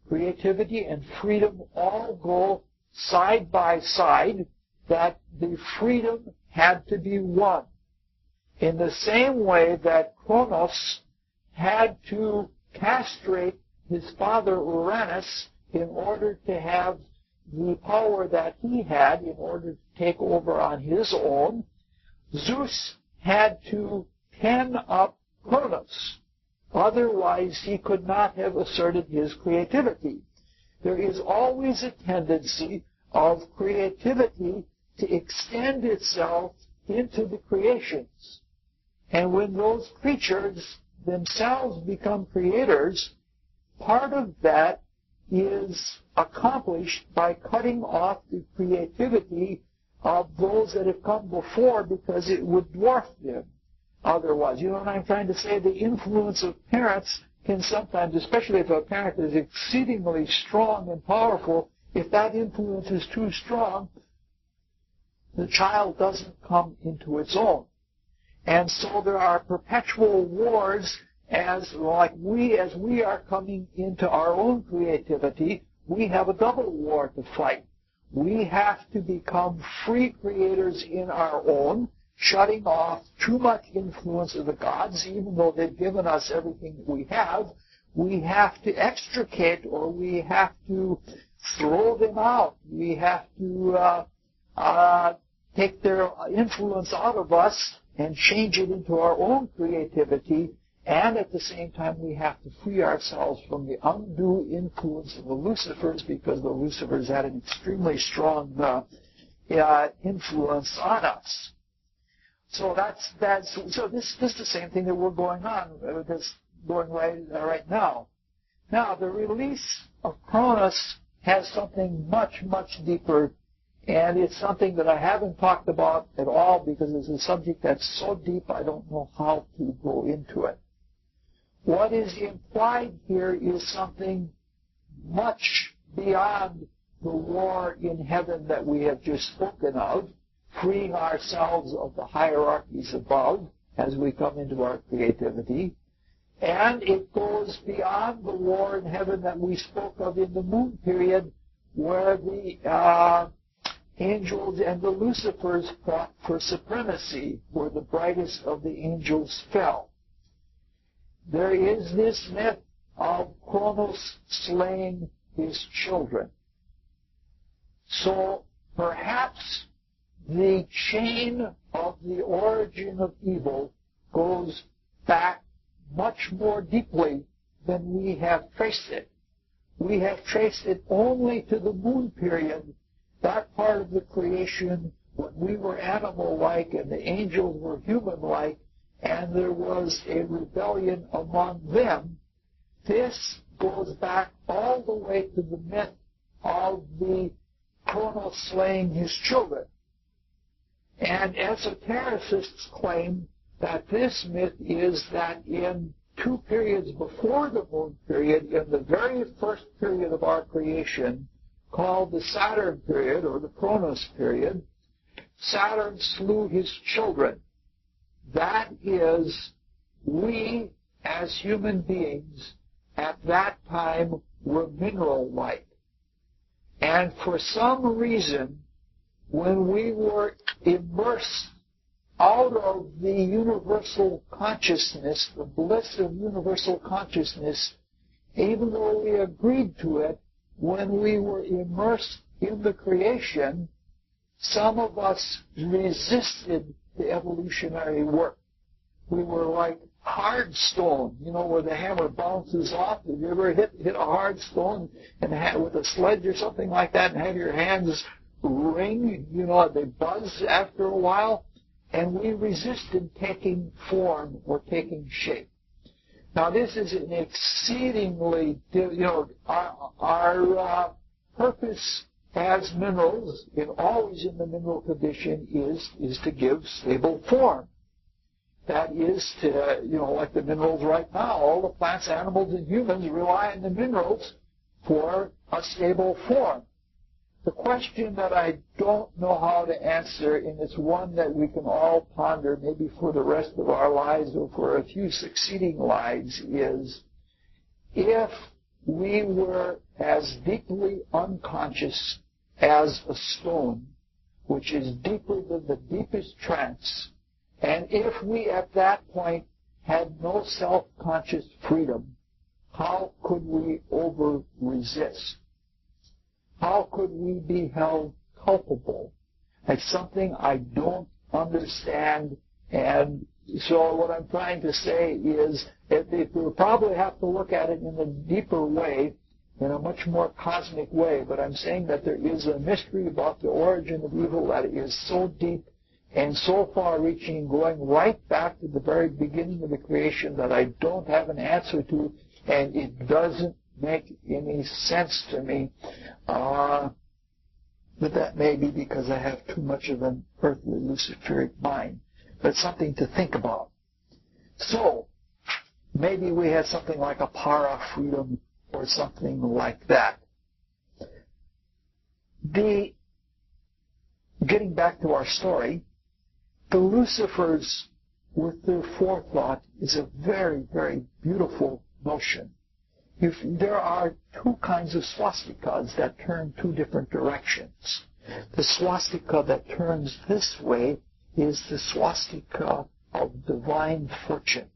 creativity, and freedom all go side by side, that the freedom had to be won. In the same way that Kronos had to castrate his father Uranus in order to have the power that he had in order to take over on his own, Zeus had to pen up Kronos. Otherwise, he could not have asserted his creativity. There is always a tendency of creativity to extend itself into the creations. And when those creatures themselves become creators, part of that is accomplished by cutting off the creativity of those that have come before, because it would dwarf them otherwise. You know what I'm trying to say? The influence of parents can sometimes, especially if a parent is exceedingly strong and powerful, if that influence is too strong, the child doesn't come into its own. And so there are perpetual wars as we are coming into our own creativity. We have a double war to fight. We have to become free creators in our own, shutting off too much influence of the gods, even though they've given us everything that we have. We have to extricate, or we have to throw them out. We have to take their influence out of us and change it into our own creativity. And at the same time, we have to free ourselves from the undue influence of the Lucifers, because the Lucifers had an extremely strong influence on us. So this is the same thing that we're going right now. Now, the release of Kronos has something much, much deeper, and it's something that I haven't talked about at all because it's a subject that's so deep I don't know how to go into it. what is implied here is something much beyond the war in heaven that we have just spoken of, freeing ourselves of the hierarchies above as we come into our creativity. And it goes beyond the war in heaven that we spoke of in the moon period, where the angels and the Lucifers fought for supremacy, where the brightest of the angels fell. There is this myth of Kronos slaying his children. So perhaps the chain of the origin of evil goes back much more deeply than we have traced it. We have traced it only to the moon period, that part of the creation when we were animal-like and the angels were human-like, and there was a rebellion among them. This goes back all the way to the myth of the Kronos slaying his children. And esotericists claim that this myth is that in two periods before the moon period, in the very first period of our creation, called the Saturn period or the Kronos period, Saturn slew his children. That is, we as human beings at that time were mineral-like. And for some reason, when we were immersed out of the universal consciousness, the bliss of universal consciousness, even though we agreed to it, when we were immersed in the creation, some of us resisted the evolutionary work. We were like hard stone, where the hammer bounces off. Have you ever hit a hard stone and with a sledge or something like that and have your hands ring? They buzz after a while. And we resisted taking form or taking shape. Now this is an exceedingly, our purpose as minerals, always in the mineral condition, is to give stable form. That is to, like the minerals right now, all the plants, animals, and humans rely on the minerals for a stable form. The question that I don't know how to answer, and it's one that we can all ponder maybe for the rest of our lives or for a few succeeding lives, is if we were as deeply unconscious as a stone, which is deeper than the deepest trance, and if we at that point had no self-conscious freedom, how could we over-resist? How could we be held culpable? It's something I don't understand, and so what I'm trying to say is that we'll probably have to look at it in a deeper way, in a much more cosmic way, but I'm saying that there is a mystery about the origin of evil that is so deep and so far-reaching, going right back to the very beginning of the creation, that I don't have an answer to, and it doesn't make any sense to me. But that may be because I have too much of an earthly luciferic mind. But it's something to think about. So, maybe we had something like a para freedom or something like that. Getting back to our story, the Lucifers with their forethought is a very, very beautiful notion. There are two kinds of swastikas that turn two different directions. The swastika that turns this way is the swastika of divine fortune.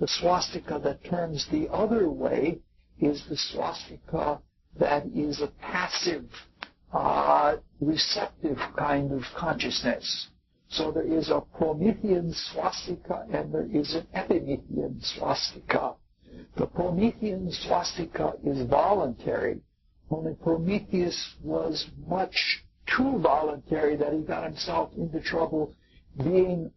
The swastika that turns the other way is the swastika that is a passive, receptive kind of consciousness. So there is a Promethean swastika and there is an Epimethean swastika. The Promethean swastika is voluntary. Only Prometheus was much too voluntary that he got himself into trouble being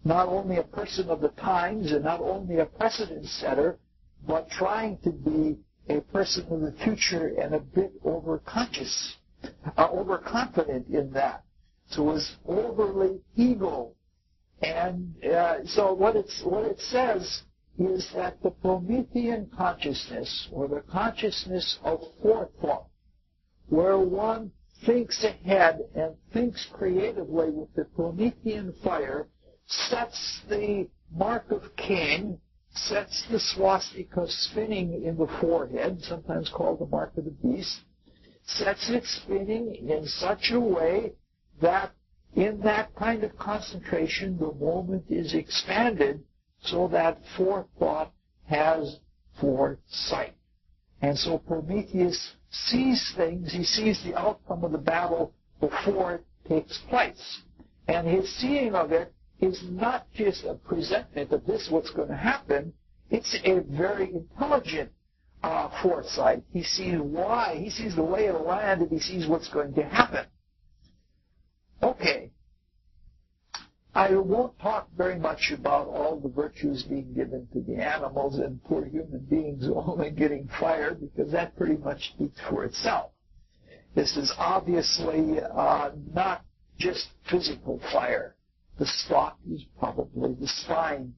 not only a person of the times and not only a precedent setter, but trying to be a person of the future and a bit overconfident in that. So it was overly ego. And so what it says is that the Promethean consciousness, or the consciousness of forethought, where one thinks ahead and thinks creatively with the Promethean fire, sets the mark of Cain, sets the swastika spinning in the forehead, sometimes called the mark of the beast, sets it spinning in such a way that in that kind of concentration the moment is expanded so that forethought has foresight. And so Prometheus sees things, he sees the outcome of the battle before it takes place. And his seeing of it is not just a presentment of this what's going to happen, it's a very intelligent foresight. He sees why, he sees the lay of the land, and he sees what's going to happen. Okay. I won't talk very much about all the virtues being given to the animals and poor human beings only getting fired, because that pretty much speaks for itself. This is obviously not just physical fire. The stalk is probably the spine,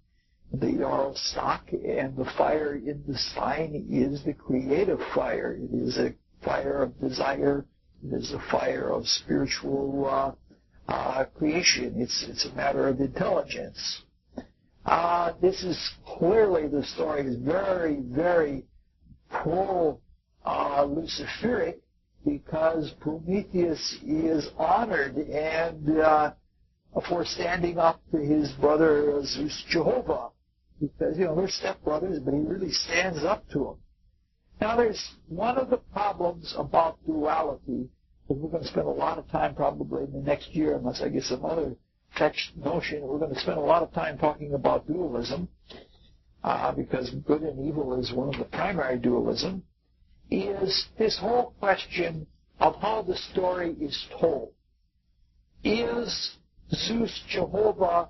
the yarrow stalk, and the fire in the spine is the creative fire. It is a fire of desire. It is a fire of spiritual creation. It's a matter of intelligence. This is clearly, the story is very, very pro-Luciferic, because Prometheus is honored and for standing up to his brother Zeus Jehovah, because they're stepbrothers, but he really stands up to him. Now, there's one of the problems about duality. We're going to spend a lot of time probably in the next year, unless I get some other fetched notion, we're going to spend a lot of time talking about dualism, because good and evil is one of the primary dualism, is this whole question of how the story is told. Is Zeus Jehovah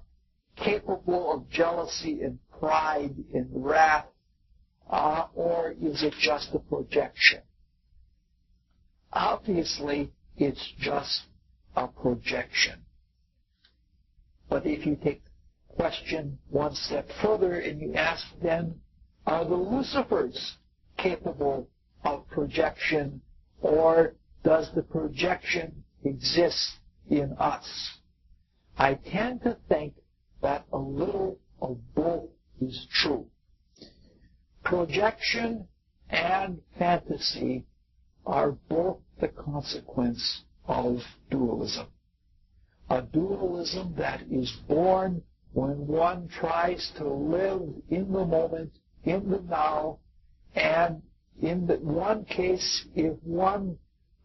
capable of jealousy and pride and wrath, or is it just a projection? Obviously, it's just a projection. But if you take the question one step further and you ask then, are the Lucifers capable of projection, or does the projection exist in us? I tend to think that a little of both is true. Projection and fantasy are both the consequence of dualism. A dualism that is born when one tries to live in the moment, in the now, and in the one case, if one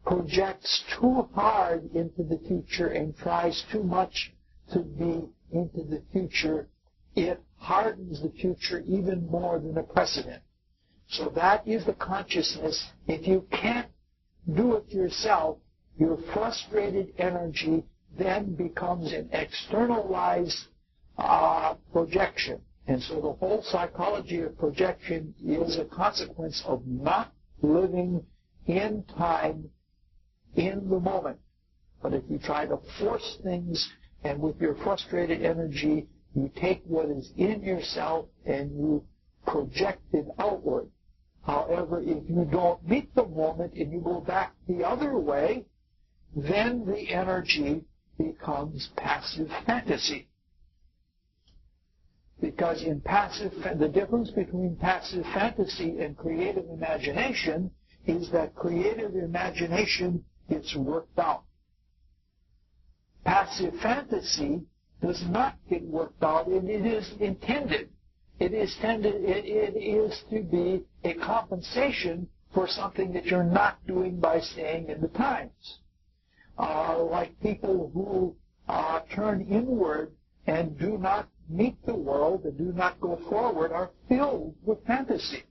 projects too hard into the future and tries too much to be into the future, it hardens the future even more than a precedent. So that is the consciousness. If you can't do it yourself, your frustrated energy then becomes an externalized projection. And so the whole psychology of projection is a consequence of not living in time, in the moment. But if you try to force things, and with your frustrated energy, you take what is in yourself and you project it outward. However, if you don't meet the moment and you go back the other way, then the energy becomes passive fantasy. Because in the difference between passive fantasy and creative imagination is that creative imagination gets worked out. Passive fantasy does not get worked out, and it is intended. It is to be a compensation for something that you're not doing by staying in the times. Like people who turn inward and do not meet the world and do not go forward are filled with fantasy.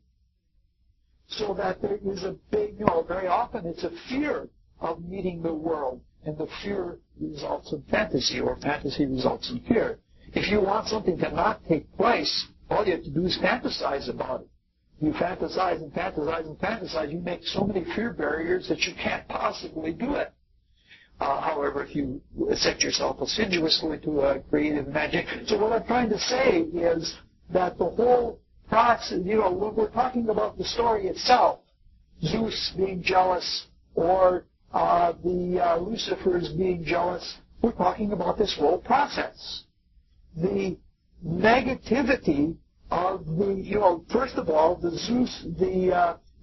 So that there is a big, very often it's a fear of meeting the world, and the fear results in fantasy, or fantasy results in fear. If you want something to not take place, all you have to do is fantasize about it. You fantasize and fantasize and fantasize. You make so many fear barriers that you can't possibly do it. However, if you set yourself assiduously to a creative imagination. So what I'm trying to say is that the whole process, when we're talking about the story itself, Zeus being jealous or the Lucifers being jealous, we're talking about this whole process. The negativity of the, first of all, the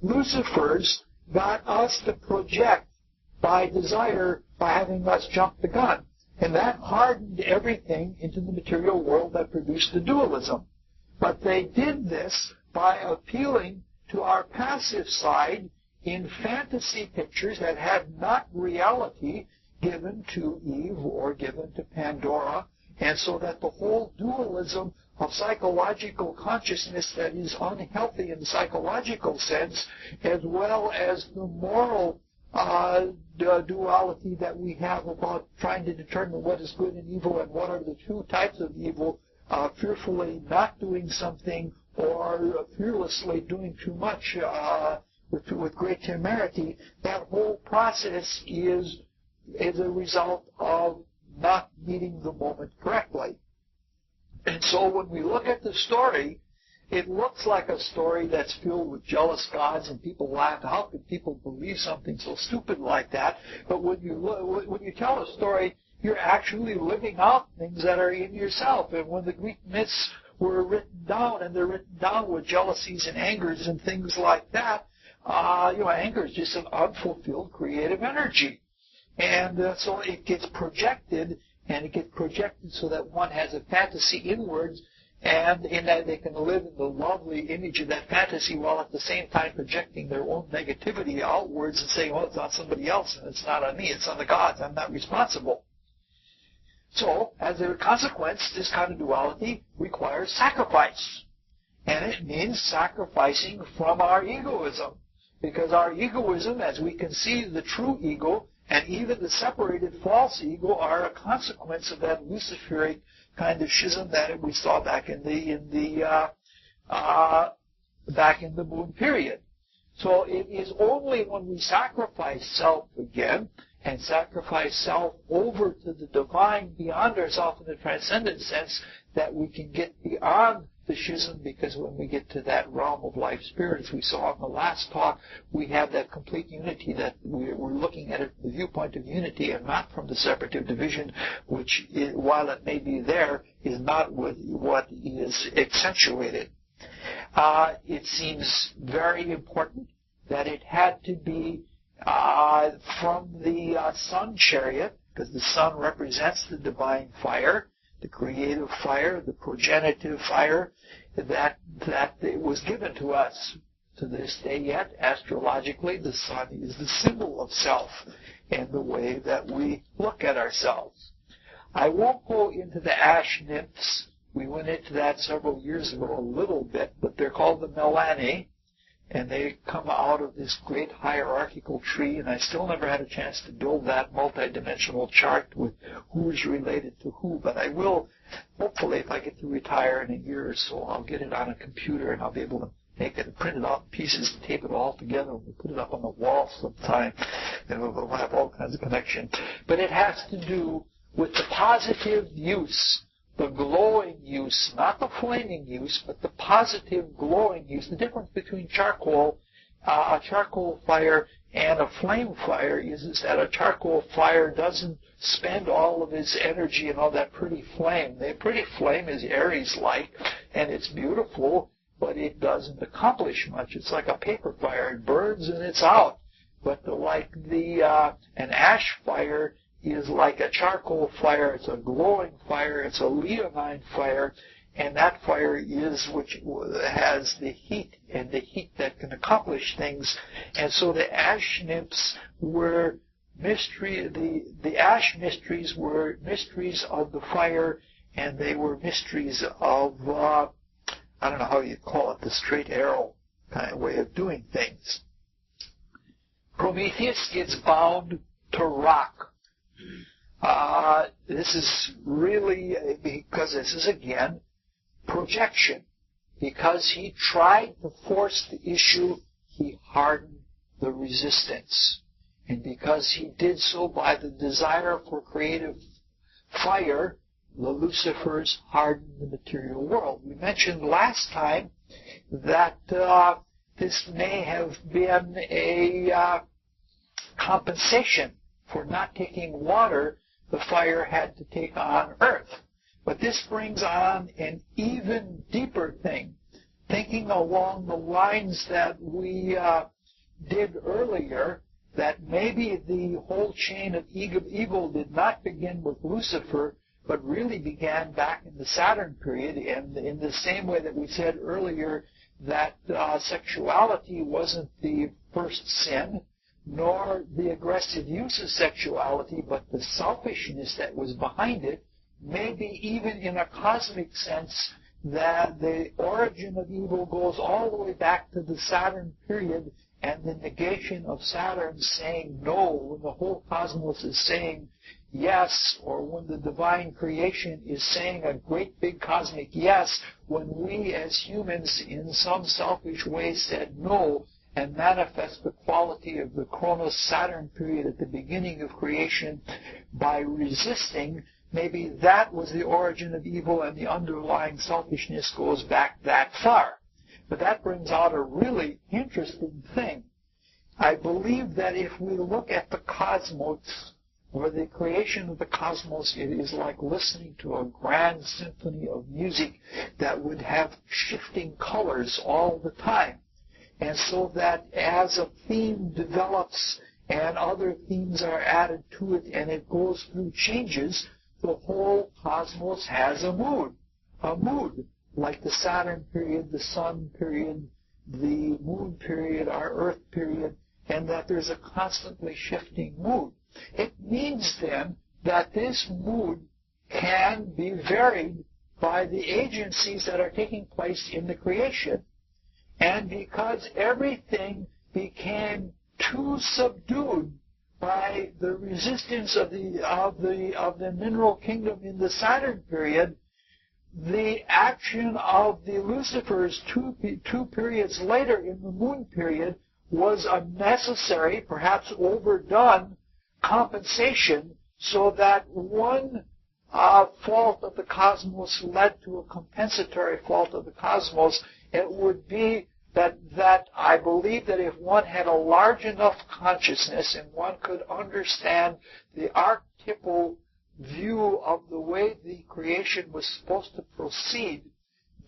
Lucifers got us to project by desire, by having us jump the gun. And that hardened everything into the material world that produced the dualism. But they did this by appealing to our passive side in fantasy pictures that had not reality given to Eve or given to Pandora, and so that the whole dualism of psychological consciousness that is unhealthy in the psychological sense, as well as the moral duality that we have about trying to determine what is good and evil and what are the two types of evil, fearfully not doing something or fearlessly doing too much with great temerity, that whole process is a result of not meeting the moment correctly. And so when we look at the story, it looks like a story that's filled with jealous gods, and people laugh. How could people believe something so stupid like that? But when you tell a story, you're actually living out things that are in yourself. And when the Greek myths were written down, and they're written down with jealousies and angers and things like that, anger is just an unfulfilled creative energy. And so it gets projected, and it gets projected so that one has a fantasy inwards, and in that they can live in the lovely image of that fantasy while at the same time projecting their own negativity outwards and saying, well, it's on somebody else and it's not on me, it's on the gods, I'm not responsible. So, as a consequence, this kind of duality requires sacrifice. And it means sacrificing from our egoism. Because our egoism, as we can see, the true ego and even the separated false ego are a consequence of that Luciferic kind of schism that we saw back in the moon period. So it is only when we sacrifice self again and sacrifice self over to the divine beyond ourselves in the transcendent sense that we can get beyond the schism, because when we get to that realm of life spirit, as we saw in the last talk, we have that complete unity that we're looking at it from the viewpoint of unity and not from the separative division, which, while it may be there, is not what is accentuated. It seems very important that it had to be from the sun chariot, because the sun represents the divine fire, the creative fire, the progenitive fire, that it was given to us. To this day yet, astrologically, the sun is the symbol of self and the way that we look at ourselves. I won't go into the ash nymphs. We went into that several years ago a little bit, but they're called the Melani, and they come out of this great hierarchical tree, and I still never had a chance to build that multidimensional chart with who's related to who, but I will, hopefully, if I get to retire in a year or so, I'll get it on a computer and I'll be able to make it and print it out in pieces and tape it all together, and we'll put it up on the wall sometime, and we'll have all kinds of connection. But it has to do with the positive use, the glowing use, not the flaming use, but the positive glowing use. The difference between a charcoal fire and a flame fire is that a charcoal fire doesn't spend all of its energy in all that pretty flame. The pretty flame is Aries-like, and it's beautiful, but it doesn't accomplish much. It's like a paper fire. It burns and it's out. But an ash fire is like a charcoal fire. It's a glowing fire. It's a leonine fire, and that fire which has the heat, and the heat that can accomplish things. And so the ash nymphs were the ash mysteries were mysteries of the fire, and they were mysteries of I don't know how you call it, the straight arrow kind of way of doing things. Prometheus is bound to rock. This is really, because this is again projection. Because he tried to force the issue, he hardened the resistance. And because he did so by the desire for creative fire, the Lucifers harden the material world. We mentioned last time that this may have been a compensation for not taking water the fire had to take on earth. But this brings on an even deeper thing, thinking along the lines that we did earlier, that maybe the whole chain of evil did not begin with Lucifer, but really began back in the Saturn period, and in the same way that we said earlier that sexuality wasn't the first sin, nor the aggressive use of sexuality, but the selfishness that was behind it, maybe even in a cosmic sense, that the origin of evil goes all the way back to the Saturn period, and the negation of Saturn saying no when the whole cosmos is saying yes, or when the divine creation is saying a great big cosmic yes, when we as humans in some selfish way said no, and manifest the quality of the Kronos-Saturn period at the beginning of creation by resisting. Maybe that was the origin of evil, and the underlying selfishness goes back that far. But that brings out a really interesting thing. I believe that if we look at the cosmos, or the creation of the cosmos, it is like listening to a grand symphony of music that would have shifting colors all the time. And so that as a theme develops and other themes are added to it and it goes through changes, the whole cosmos has a mood, like the Saturn period, the Sun period, the Moon period, our Earth period, and that there's a constantly shifting mood. It means then that this mood can be varied by the agencies that are taking place in the creation. And because everything became too subdued by the resistance of the mineral kingdom in the Saturn period, the action of the Lucifers two periods later in the Moon period was a necessary, perhaps overdone, compensation, so that one fault of the cosmos led to a compensatory fault of the cosmos. It would be that I believe that if one had a large enough consciousness and one could understand the archetypal view of the way the creation was supposed to proceed,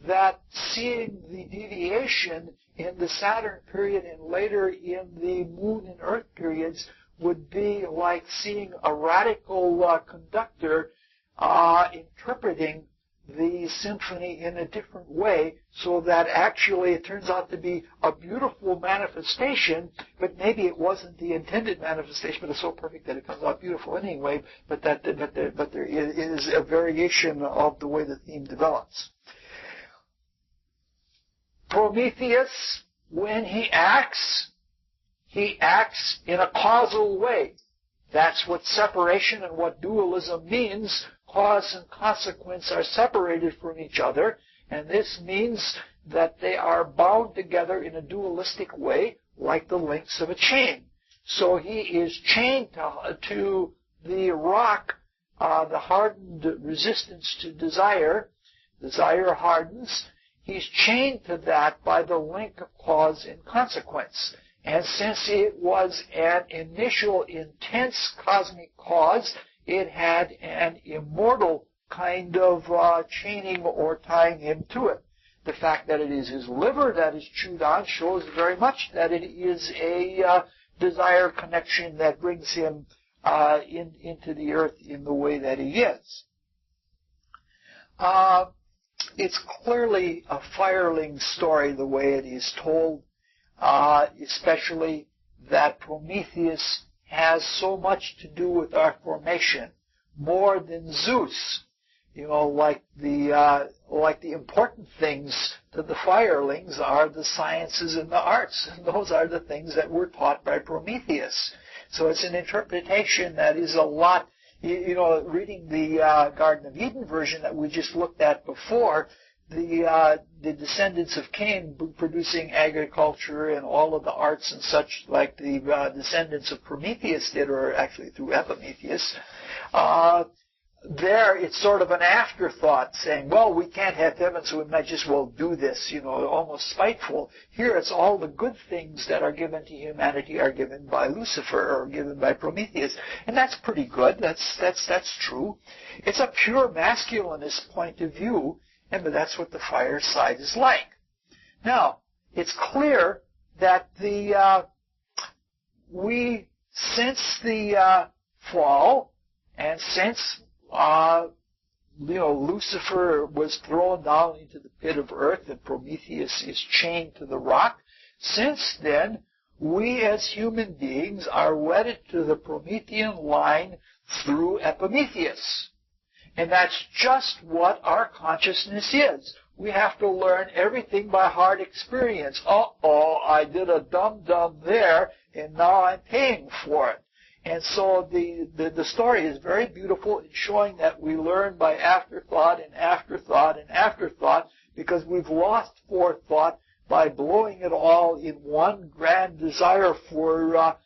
that seeing the deviation in the Saturn period and later in the Moon and Earth periods would be like seeing a radical conductor interpreting the symphony in a different way, so that actually it turns out to be a beautiful manifestation, but maybe it wasn't the intended manifestation, but it's so perfect that it comes out beautiful anyway, but there is a variation of the way the theme develops. Prometheus, when he acts in a causal way. That's what separation and what dualism means. Cause and consequence are separated from each other, and this means that they are bound together in a dualistic way, like the links of a chain. So he is chained to the rock, the hardened resistance to desire. Desire hardens. He's chained to that by the link of cause and consequence. And since it was an initial intense cosmic cause, it had an immortal kind of chaining or tying him to it. The fact that it is his liver that is chewed on shows very much that it is a desire connection that brings him into the earth in the way that he is. It's clearly a fireling story the way it is told, especially that Prometheus has so much to do with our formation, more than Zeus. You know, like the important things to the firelings are the sciences and the arts, and those are the things that were taught by Prometheus. So it's an interpretation that is a lot. You know, reading the Garden of Eden version that we just looked at before, the descendants of Cain producing agriculture and all of the arts and such, like the descendants of Prometheus did, or actually through Epimetheus, there it's sort of an afterthought saying, well, we can't have heaven, so we might just well do this, almost spiteful. Here it's all the good things that are given to humanity are given by Lucifer or given by Prometheus. And that's pretty good. That's true. It's a pure masculinist point of view, and that's what the fire side is like. Now, it's clear that since the fall, and since Lucifer was thrown down into the pit of earth and Prometheus is chained to the rock, since then, we as human beings are wedded to the Promethean line through Epimetheus. And that's just what our consciousness is. We have to learn everything by hard experience. I did a dum-dum there, and now I'm paying for it. And so the story is very beautiful in showing that we learn by afterthought and afterthought and afterthought because we've lost forethought by blowing it all in one grand desire for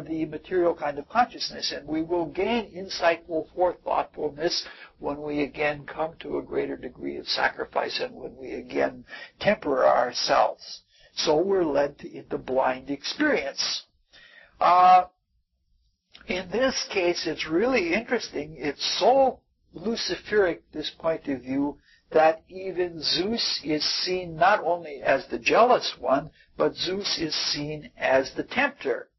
the material kind of consciousness. And we will gain insightful forethoughtfulness when we again come to a greater degree of sacrifice and when we again temper ourselves. So we're led into blind experience. In this case, it's really interesting. It's so Luciferic, this point of view, that even Zeus is seen not only as the jealous one, but Zeus is seen as the tempter.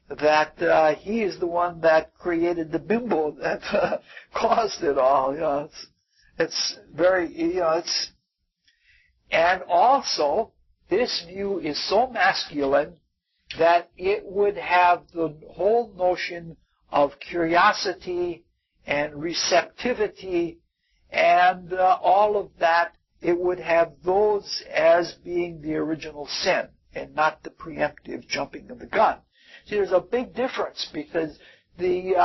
That he is the one that created the bimbo that caused it all. It's very, and also this view is so masculine that it would have the whole notion of curiosity and receptivity and all of that. It would have those as being the original sin and not the preemptive jumping of the gun. See, there's a big difference because the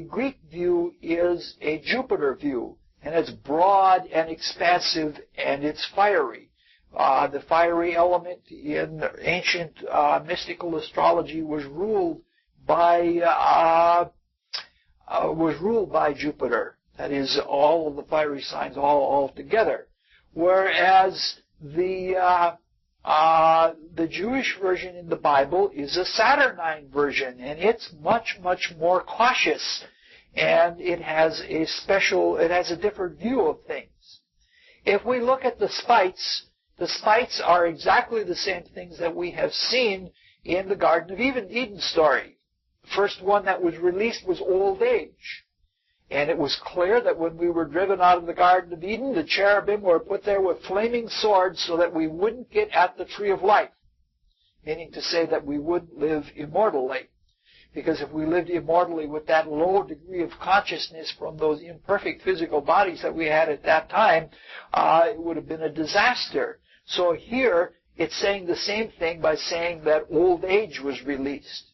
Greek view is a Jupiter view, and it's broad and expansive and it's fiery. The fiery element in ancient mystical astrology was ruled by Jupiter. That is, all of the fiery signs all together. Whereas the Jewish version in the Bible is a Saturnine version, and it's much more cautious, and it has a different view of things. If we look at the spites are exactly the same things that we have seen in the Garden of Eden story. The first one that was released was old age. And it was clear that when we were driven out of the Garden of Eden, the cherubim were put there with flaming swords so that we wouldn't get at the tree of life. Meaning to say that we wouldn't live immortally. Because if we lived immortally with that low degree of consciousness from those imperfect physical bodies that we had at that time, it would have been a disaster. So here, it's saying the same thing by saying that old age was released.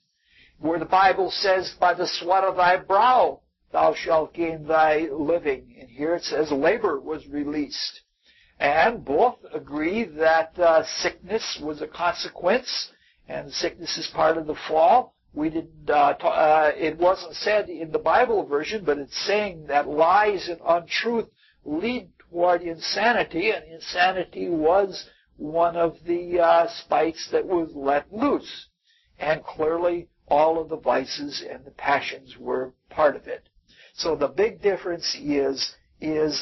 Where the Bible says, by the sweat of thy brow thou shalt gain thy living. And here it says labor was released. And both agree that sickness was a consequence, and sickness is part of the fall. We didn't. It wasn't said in the Bible version, but it's saying that lies and untruth lead toward insanity, and insanity was one of the spites that was let loose. And clearly, all of the vices and the passions were part of it. So the big difference is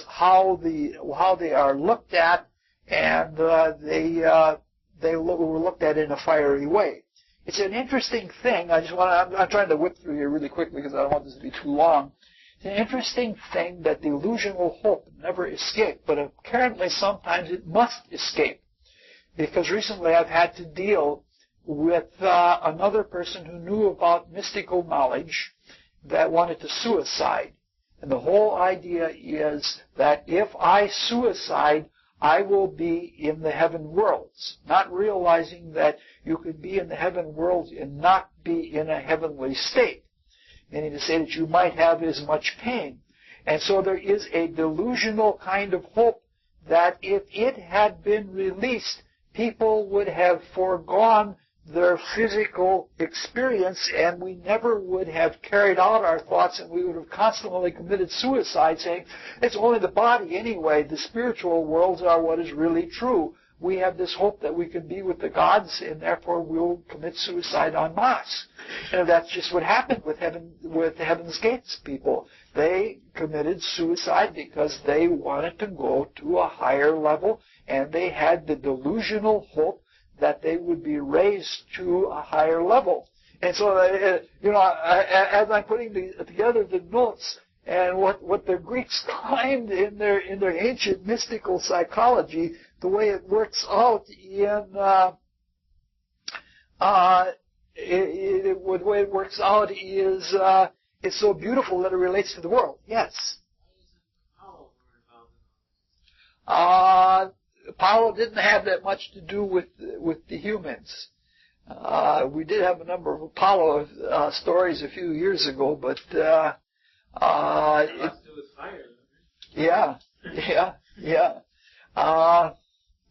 how they are looked at, and they were looked at in a fiery way. It's an interesting thing. I'm trying to whip through here really quickly because I don't want this to be too long. It's an interesting thing that delusional hope never escaped, but apparently sometimes it must escape. Because recently I've had to deal with another person who knew about mystical knowledge that wanted to suicide. And the whole idea is that if I suicide, I will be in the heaven worlds, not realizing that you could be in the heaven worlds and not be in a heavenly state, meaning to say that you might have as much pain. And so there is a delusional kind of hope that if it had been released, people would have foregone their physical experience, and we never would have carried out our thoughts, and we would have constantly committed suicide saying, it's only the body anyway. The spiritual worlds are what is really true. We have this hope that we can be with the gods, and therefore we'll commit suicide en masse. And that's just what happened with the Heaven's Gates people. They committed suicide because they wanted to go to a higher level, and they had the delusional hope that they would be raised to a higher level. And so, as I'm putting together the notes and what the Greeks claimed in their ancient mystical psychology, the way it works out the way it works out is it's so beautiful that it relates to the world. Yes. Apollo didn't have that much to do with the humans. We did have a number of Apollo stories a few years ago, but yeah.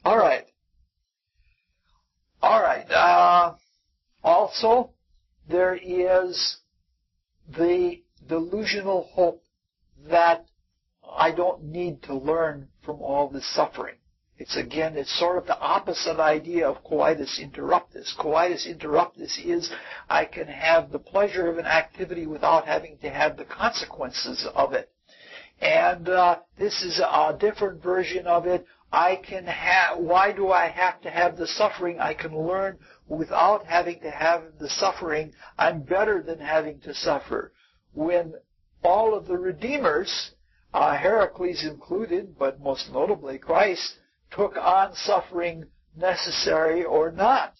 All right. Also, there is the delusional hope that I don't need to learn from all this suffering. It's sort of the opposite idea of coitus interruptus. Coitus interruptus is I can have the pleasure of an activity without having to have the consequences of it. And this is a different version of it. Why do I have to have the suffering? I can learn without having to have the suffering. I'm better than having to suffer. When all of the redeemers, Heracles included, but most notably Christ, took on suffering, necessary or not.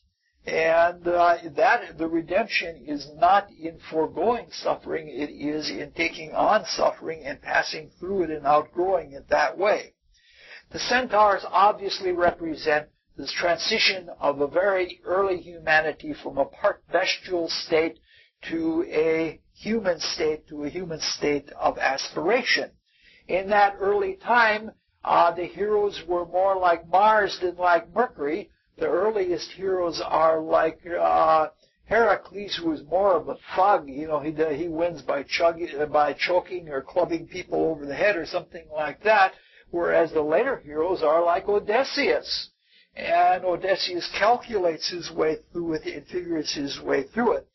And the redemption is not in foregoing suffering, it is in taking on suffering and passing through it and outgrowing it that way. The centaurs obviously represent this transition of a very early humanity from a part bestial state to a human state of aspiration. In that early time, the heroes were more like Mars than like Mercury. The earliest heroes are like Heracles, who is more of a thug. He wins by choking or clubbing people over the head or something like that. Whereas the later heroes are like Odysseus. And Odysseus calculates his way through it and figures his way through it.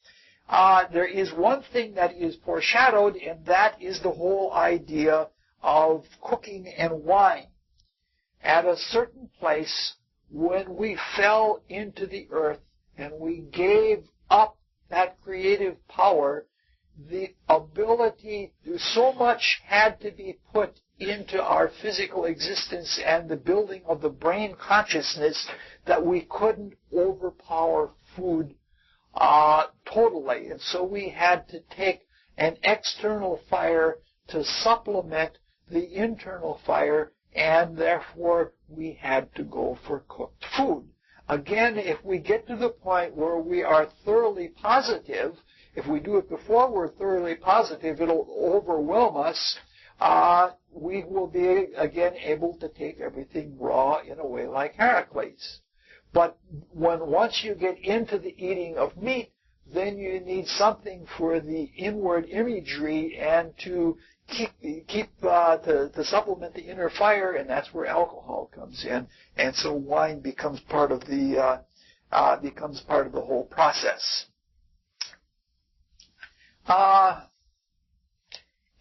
There is one thing that is foreshadowed, and that is the whole idea of cooking and wine. At a certain place, when we fell into the earth and we gave up that creative power, the ability to so much had to be put into our physical existence and the building of the brain consciousness that we couldn't overpower food totally. And so we had to take an external fire to supplement the internal fire, and therefore we had to go for cooked food. Again, if we get to the point where we are thoroughly positive, if we do it before we're thoroughly positive, it'll overwhelm us. We will be, again, able to take everything raw in a way like Heracles. But once you get into the eating of meat, then you need something for the inward imagery and to to supplement the inner fire, and that's where alcohol comes in. And so wine becomes part of the whole process.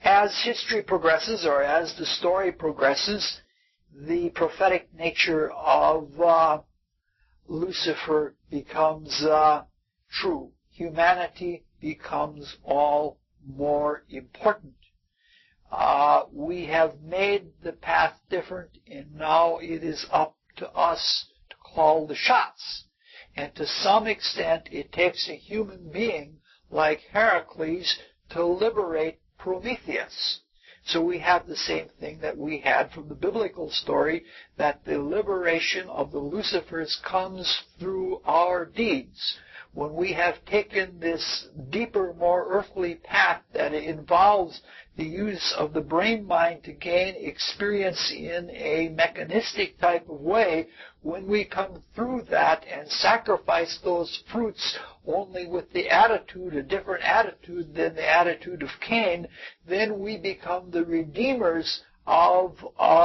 As history progresses, or as the story progresses, the prophetic nature of Lucifer becomes true. Humanity becomes all more important. We have made the path different, and now it is up to us to call the shots. And to some extent, it takes a human being like Heracles to liberate Prometheus. So we have the same thing that we had from the biblical story, that the liberation of the Lucifers comes through our deeds. when we have taken this deeper, more earthly path that involves the use of the brain mind to gain experience in a mechanistic type of way, when we come through that and sacrifice those fruits only with the attitude, a different attitude than the attitude of Cain, then we become the redeemers of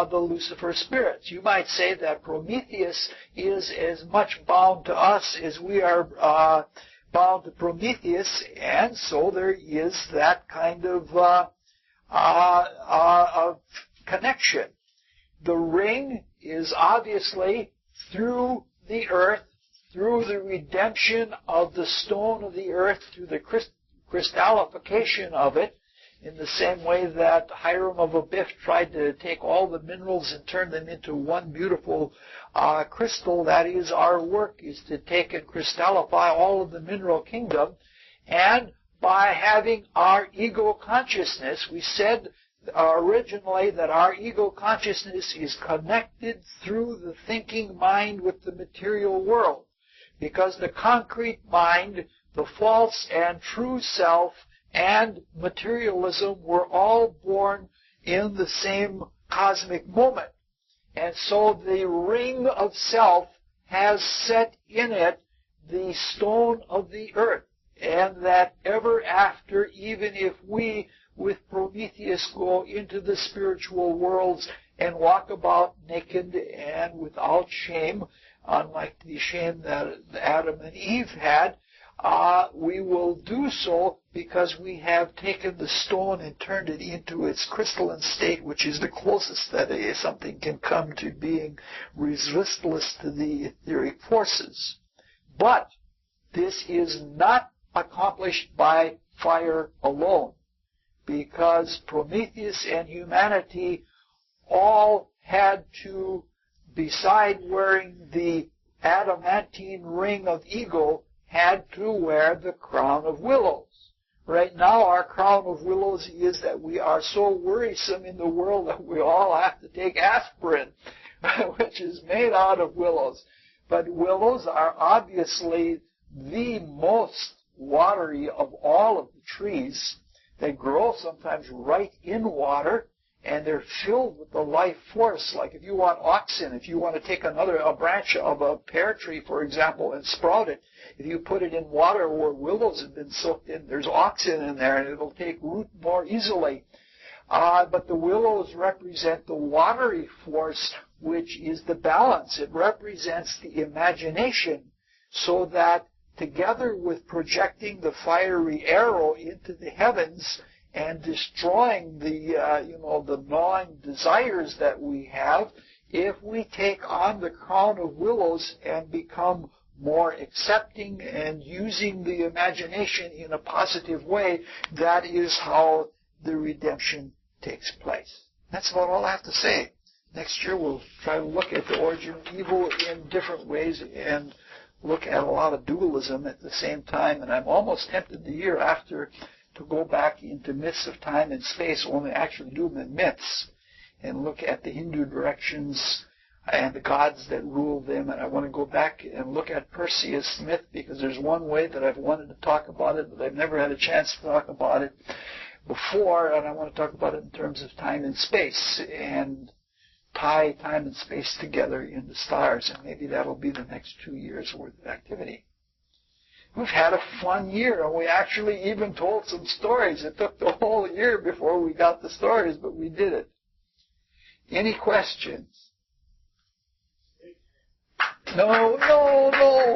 the Lucifer spirits. You might say that Prometheus is as much bound to us as we are bound to Prometheus, and so there is that kind of connection. The ring is obviously through the earth, through the redemption of the stone of the earth, through the crystallification of it, in the same way that Hiram of Abiff tried to take all the minerals and turn them into one beautiful crystal. That is, our work is to take and crystallify all of the mineral kingdom. And by having our ego consciousness, we said originally that our ego consciousness is connected through the thinking mind with the material world. Because the concrete mind, the false and true self, and materialism were all born in the same cosmic moment. And so the ring of self has set in it the stone of the earth. And that ever after, even if we, with Prometheus, go into the spiritual worlds and walk about naked and without shame, unlike the shame that Adam and Eve had, we will do so because we have taken the stone and turned it into its crystalline state, which is the closest that something can come to being resistless to the etheric forces. But this is not accomplished by fire alone, because Prometheus and humanity all had to, beside wearing the adamantine ring of ego, had to wear the crown of willows. Right now, our crown of willows is that we are so worrisome in the world that we all have to take aspirin, which is made out of willows. But willows are obviously the most watery of all of the trees. They grow sometimes right in water, and they're filled with the life force. Like if you want oxen, if you want to take a branch of a pear tree, for example, and sprout it, if you put it in water where willows have been soaked in, there's oxen in there, and it'll take root more easily. But the willows represent the watery force, which is the balance. It represents the imagination, so that together with projecting the fiery arrow into the heavens and destroying the gnawing desires that we have, if we take on the crown of willows and become more accepting and using the imagination in a positive way, that is how the redemption takes place. That's about all I have to say. Next year we'll try to look at the origin of evil in different ways and look at a lot of dualism at the same time. And I'm almost tempted the year after to go back into myths of time and space, only actually do them in myths, and look at the Hindu directions and the gods that rule them. And I want to go back and look at Perseus myth, because there's one way that I've wanted to talk about it, but I've never had a chance to talk about it before, and I want to talk about it in terms of time and space, and tie time and space together in the stars, and maybe that'll be the next 2 years' worth of activity. We've had a fun year, and we actually even told some stories. It took the whole year before we got the stories, but we did it. Any questions? No.